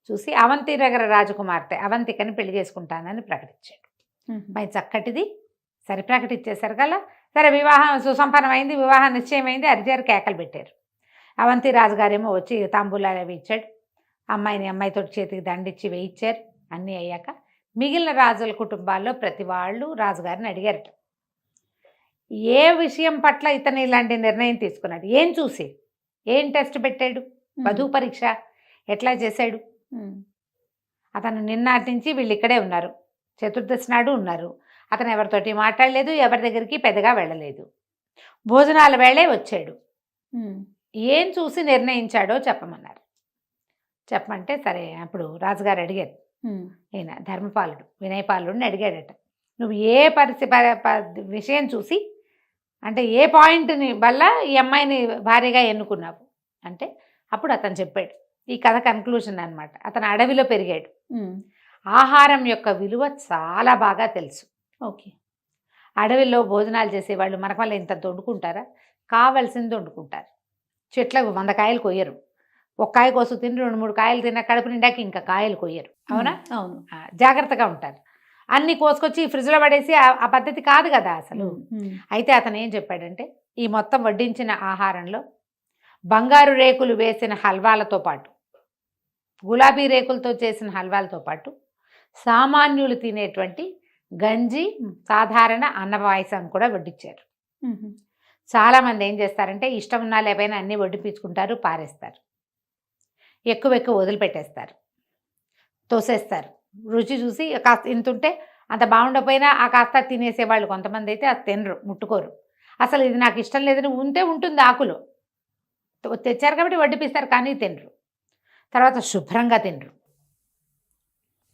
చూసి అవంతి నగర రాజకుమార్తె అవంతికని పెళ్లి చేసుకుంటానని ప్రకటించాడు. మరి చక్కటిది సరే ప్రకటించేశారు కదా. సరే వివాహం సుసంపన్నమైంది, వివాహం నిశ్చయమైంది. అరిచారు, కేకలు పెట్టారు. అవంతి రాజుగారేమో వచ్చి తాంబూలాలు అవి ఇచ్చాడు. అమ్మాయితో చేతికి దండిచ్చి వేయించారు. అన్నీ అయ్యాక మిగిలిన రాజుల కుటుంబాల్లో ప్రతి వాళ్ళు రాజుగారిని అడిగారట, ఏ విషయం పట్ల ఇతను ఇలాంటి నిర్ణయం తీసుకున్నాడు, ఏం చూసి, ఏం టెస్ట్ పెట్టాడు, వధూ పరీక్ష ఎట్లా చేశాడు. అతను నిన్నటి నుంచి వీళ్ళు ఇక్కడే ఉన్నారు, చతుర్దశి నాడు ఉన్నారు. అతను ఎవరితోటి మాట్లాడలేదు, ఎవరి దగ్గరికి పెద్దగా వెళ్ళలేదు, భోజనాల వేళే వచ్చాడు. ఏం చూసి నిర్ణయించాడో చెప్పమన్నారు. చెప్పమంటే సరే అప్పుడు రాజుగారు అడిగారు, ఈయన ధర్మపాలుడు వినయపాలుడిని అడిగాడట, నువ్వు ఏ విషయం చూసి అంటే ఏ పాయింట్ని వల్ల ఈ అమ్మాయిని భార్యగా ఎన్నుకున్నావు అంటే అప్పుడు అతను చెప్పాడు. ఈ కథ కన్క్లూషన్ అనమాట. అతను అడవిలో పెరిగాడు, ఆహారం యొక్క విలువ చాలా బాగా తెలుసు. అడవిలో భోజనాలు చేసేవాళ్ళు మనకు వల్ల ఇంత వండుకుంటారా, కావాల్సింది వండుకుంటారు. చెట్లకు 100 కాయలు కొయ్యరు, ఒక కాయ కోసం తిని 2-3 కాయలు తిన్న కడుపు నిండాక ఇంకా కాయలు కొయ్యరు. అవునా? అవును. జాగ్రత్తగా ఉంటారు. అన్నీ కోసుకొచ్చి ఫ్రిడ్జ్లో పడేసి ఆ పద్ధతి కాదు కదా అసలు. అయితే అతను ఏం చెప్పాడంటే ఈ మొత్తం వడ్డించిన ఆహారంలో బంగారు రేకులు వేసిన హల్వాలతో పాటు, గులాబీ రేకులతో చేసిన హల్వాలతో పాటు సామాన్యులు తినేటువంటి గంజి, సాధారణ అన్న పాయసం కూడా వడ్డించారు. చాలామంది ఏం చేస్తారంటే ఇష్టం ఉన్నా లేకపోయినా అన్నీ వడ్డించుకుంటారు, పారేస్తారు, ఎక్కువ వదిలిపెట్టేస్తారు, తోసేస్తారు. రుచి చూసి కాస్త ఇంతుంటే అంత బాగుండకపోయినా ఆ కాస్త తినేసేవాళ్ళు కొంతమంది అయితే అది తినరు, ముట్టుకోరు. అసలు ఇది నాకు ఇష్టం లేదని ఉంటుంది ఆకులో, తెచ్చారు కాబట్టి వడ్డిపిస్తారు కానీ తినరు. తర్వాత శుభ్రంగా తినరు,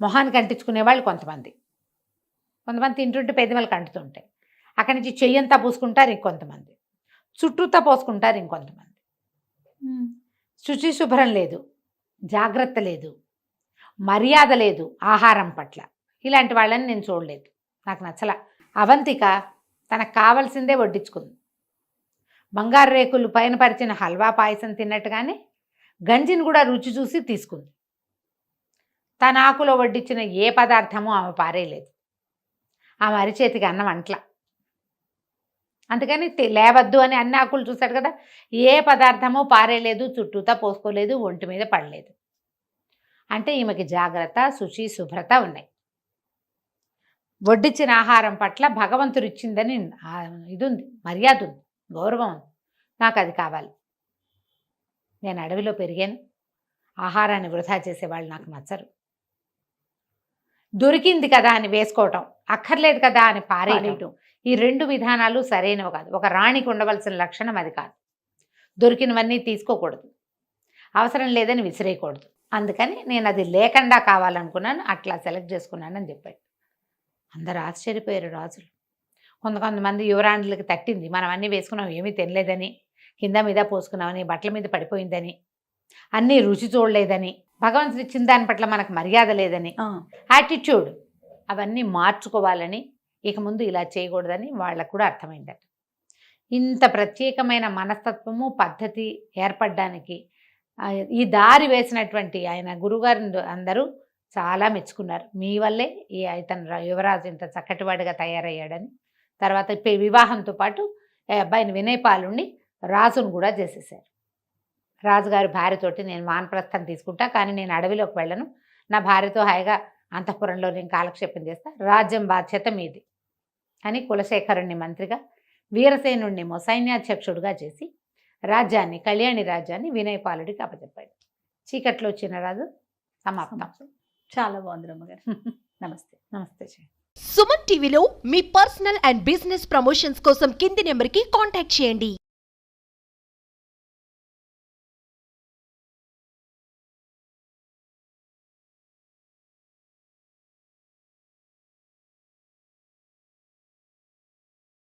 మొహానికి అంటించుకునేవాళ్ళు కొంతమంది తింటుంటే పెద్దవాళ్ళకి అంటుతుంటాయి. అక్కడి నుంచి చెయ్యంతా పూసుకుంటారు ఇంకొంతమంది, చుట్టూతా పోసుకుంటారు ఇంకొంతమంది. శుచి శుభ్రం లేదు, జాగ్రత్త లేదు, మర్యాద లేదు ఆహారం పట్ల. ఇలాంటి వాళ్ళని నేను చూడలేదు, నాకు నచ్చల. అవంతిక తనకు కావాల్సిందే వడ్డించుకుంది. బంగారు రేకులు పైన పరిచిన హల్వా పాయసం తిన్నట్టుగానే గంజిని కూడా రుచి చూసి తీసుకుంది. తన ఆకులో వడ్డించిన ఏ పదార్థమో ఆమె పారేయలేదు. ఆమె అరిచేతికి అన్నం అంట్ల. అందుకని లేవద్దు అని అన్ని ఆకులు చూశాడు కదా, ఏ పదార్థమో పారేయలేదు, చుట్టూతా పోసుకోలేదు, ఒంటి మీద పడలేదు. అంటే ఈమెకి జాగ్రత్త, శుచి, శుభ్రత ఉన్నాయి. వడ్డించిన ఆహారం పట్ల భగవంతుడు ఇచ్చిందని ఇది ఉంది, మర్యాద ఉంది, గౌరవం ఉంది. నాకు అది కావాలి. నేను అడవిలో పెరిగాను, ఆహారాన్ని వృధా చేసేవాళ్ళు నాకు నచ్చరు. దొరికింది కదా అని వేసుకోవటం, అక్కర్లేదు కదా అని పారేయటం, ఈ 2 విధానాలు సరైనవి కాదు. ఒక రాణికి ఉండవలసిన లక్షణం అది కాదు. దొరికినవన్నీ తీసుకోకూడదు, అవసరం లేదని విసిరేయకూడదు. అందుకని నేను అది లేకుండా కావాలనుకున్నాను, అట్లా సెలెక్ట్ చేసుకున్నానని చెప్పాడు. అందరూ ఆశ్చర్యపోయారు రాజులు. కొంతమంది యువరాణులకి తట్టింది, మనం అన్నీ వేసుకున్నాం ఏమీ తినలేదని, కింద మీద పోసుకున్నామని, బట్టల మీద పడిపోయిందని, అన్నీ రుచి చూడలేదని, భగవంతుడు ఇచ్చిన దాని పట్ల మనకు మర్యాద లేదని, యాటిట్యూడ్ అవన్నీ మార్చుకోవాలని, ఇక ముందు ఇలా చేయకూడదని వాళ్ళకు కూడా అర్థమైందట. ఇంత ప్రత్యేకమైన మనస్తత్వము, పద్ధతి ఏర్పడడానికి ఈ దారి వేసినటువంటి ఆయన గురుగారు అందరూ చాలా మెచ్చుకున్నారు. మీ వల్లే ఈ ఇతను యువరాజు ఇంత చక్కటివాడిగా తయారయ్యాడని. తర్వాత వివాహంతో పాటు అబ్బాయిని వినయపాలుణ్ణి రాజును కూడా చేసేసారు. రాజుగారి భార్యతోటి నేను వానప్రస్థం తీసుకుంటా, కానీ నేను అడవిలోకి వెళ్ళను, నా భార్యతో హాయిగా అంతఃపురంలో నేను కాలక్షేపం చేస్తా, రాజ్యం బాధ్యత మీది అని కులశేఖరుణ్ణి మంత్రిగా, వీరసేనుణ్ణి సైన్యాధ్యక్షుడిగా చేసి రాజ్యాన్ని, కళ్యాణి రాజ్యాన్ని వినయపాలుడికి అప్పచెప్పాడు. చీకట్లో వచ్చిన రాజు సమాప్తం. చాలా బాగుంది రమ్మగారు. నమస్తే. నమస్తే. సుమన్ టీవీలో మీ పర్సనల్ అండ్ బిజినెస్ ప్రమోషన్స్ కోసం కింది నెంబర్కి కాంటాక్ట్ చేయండి.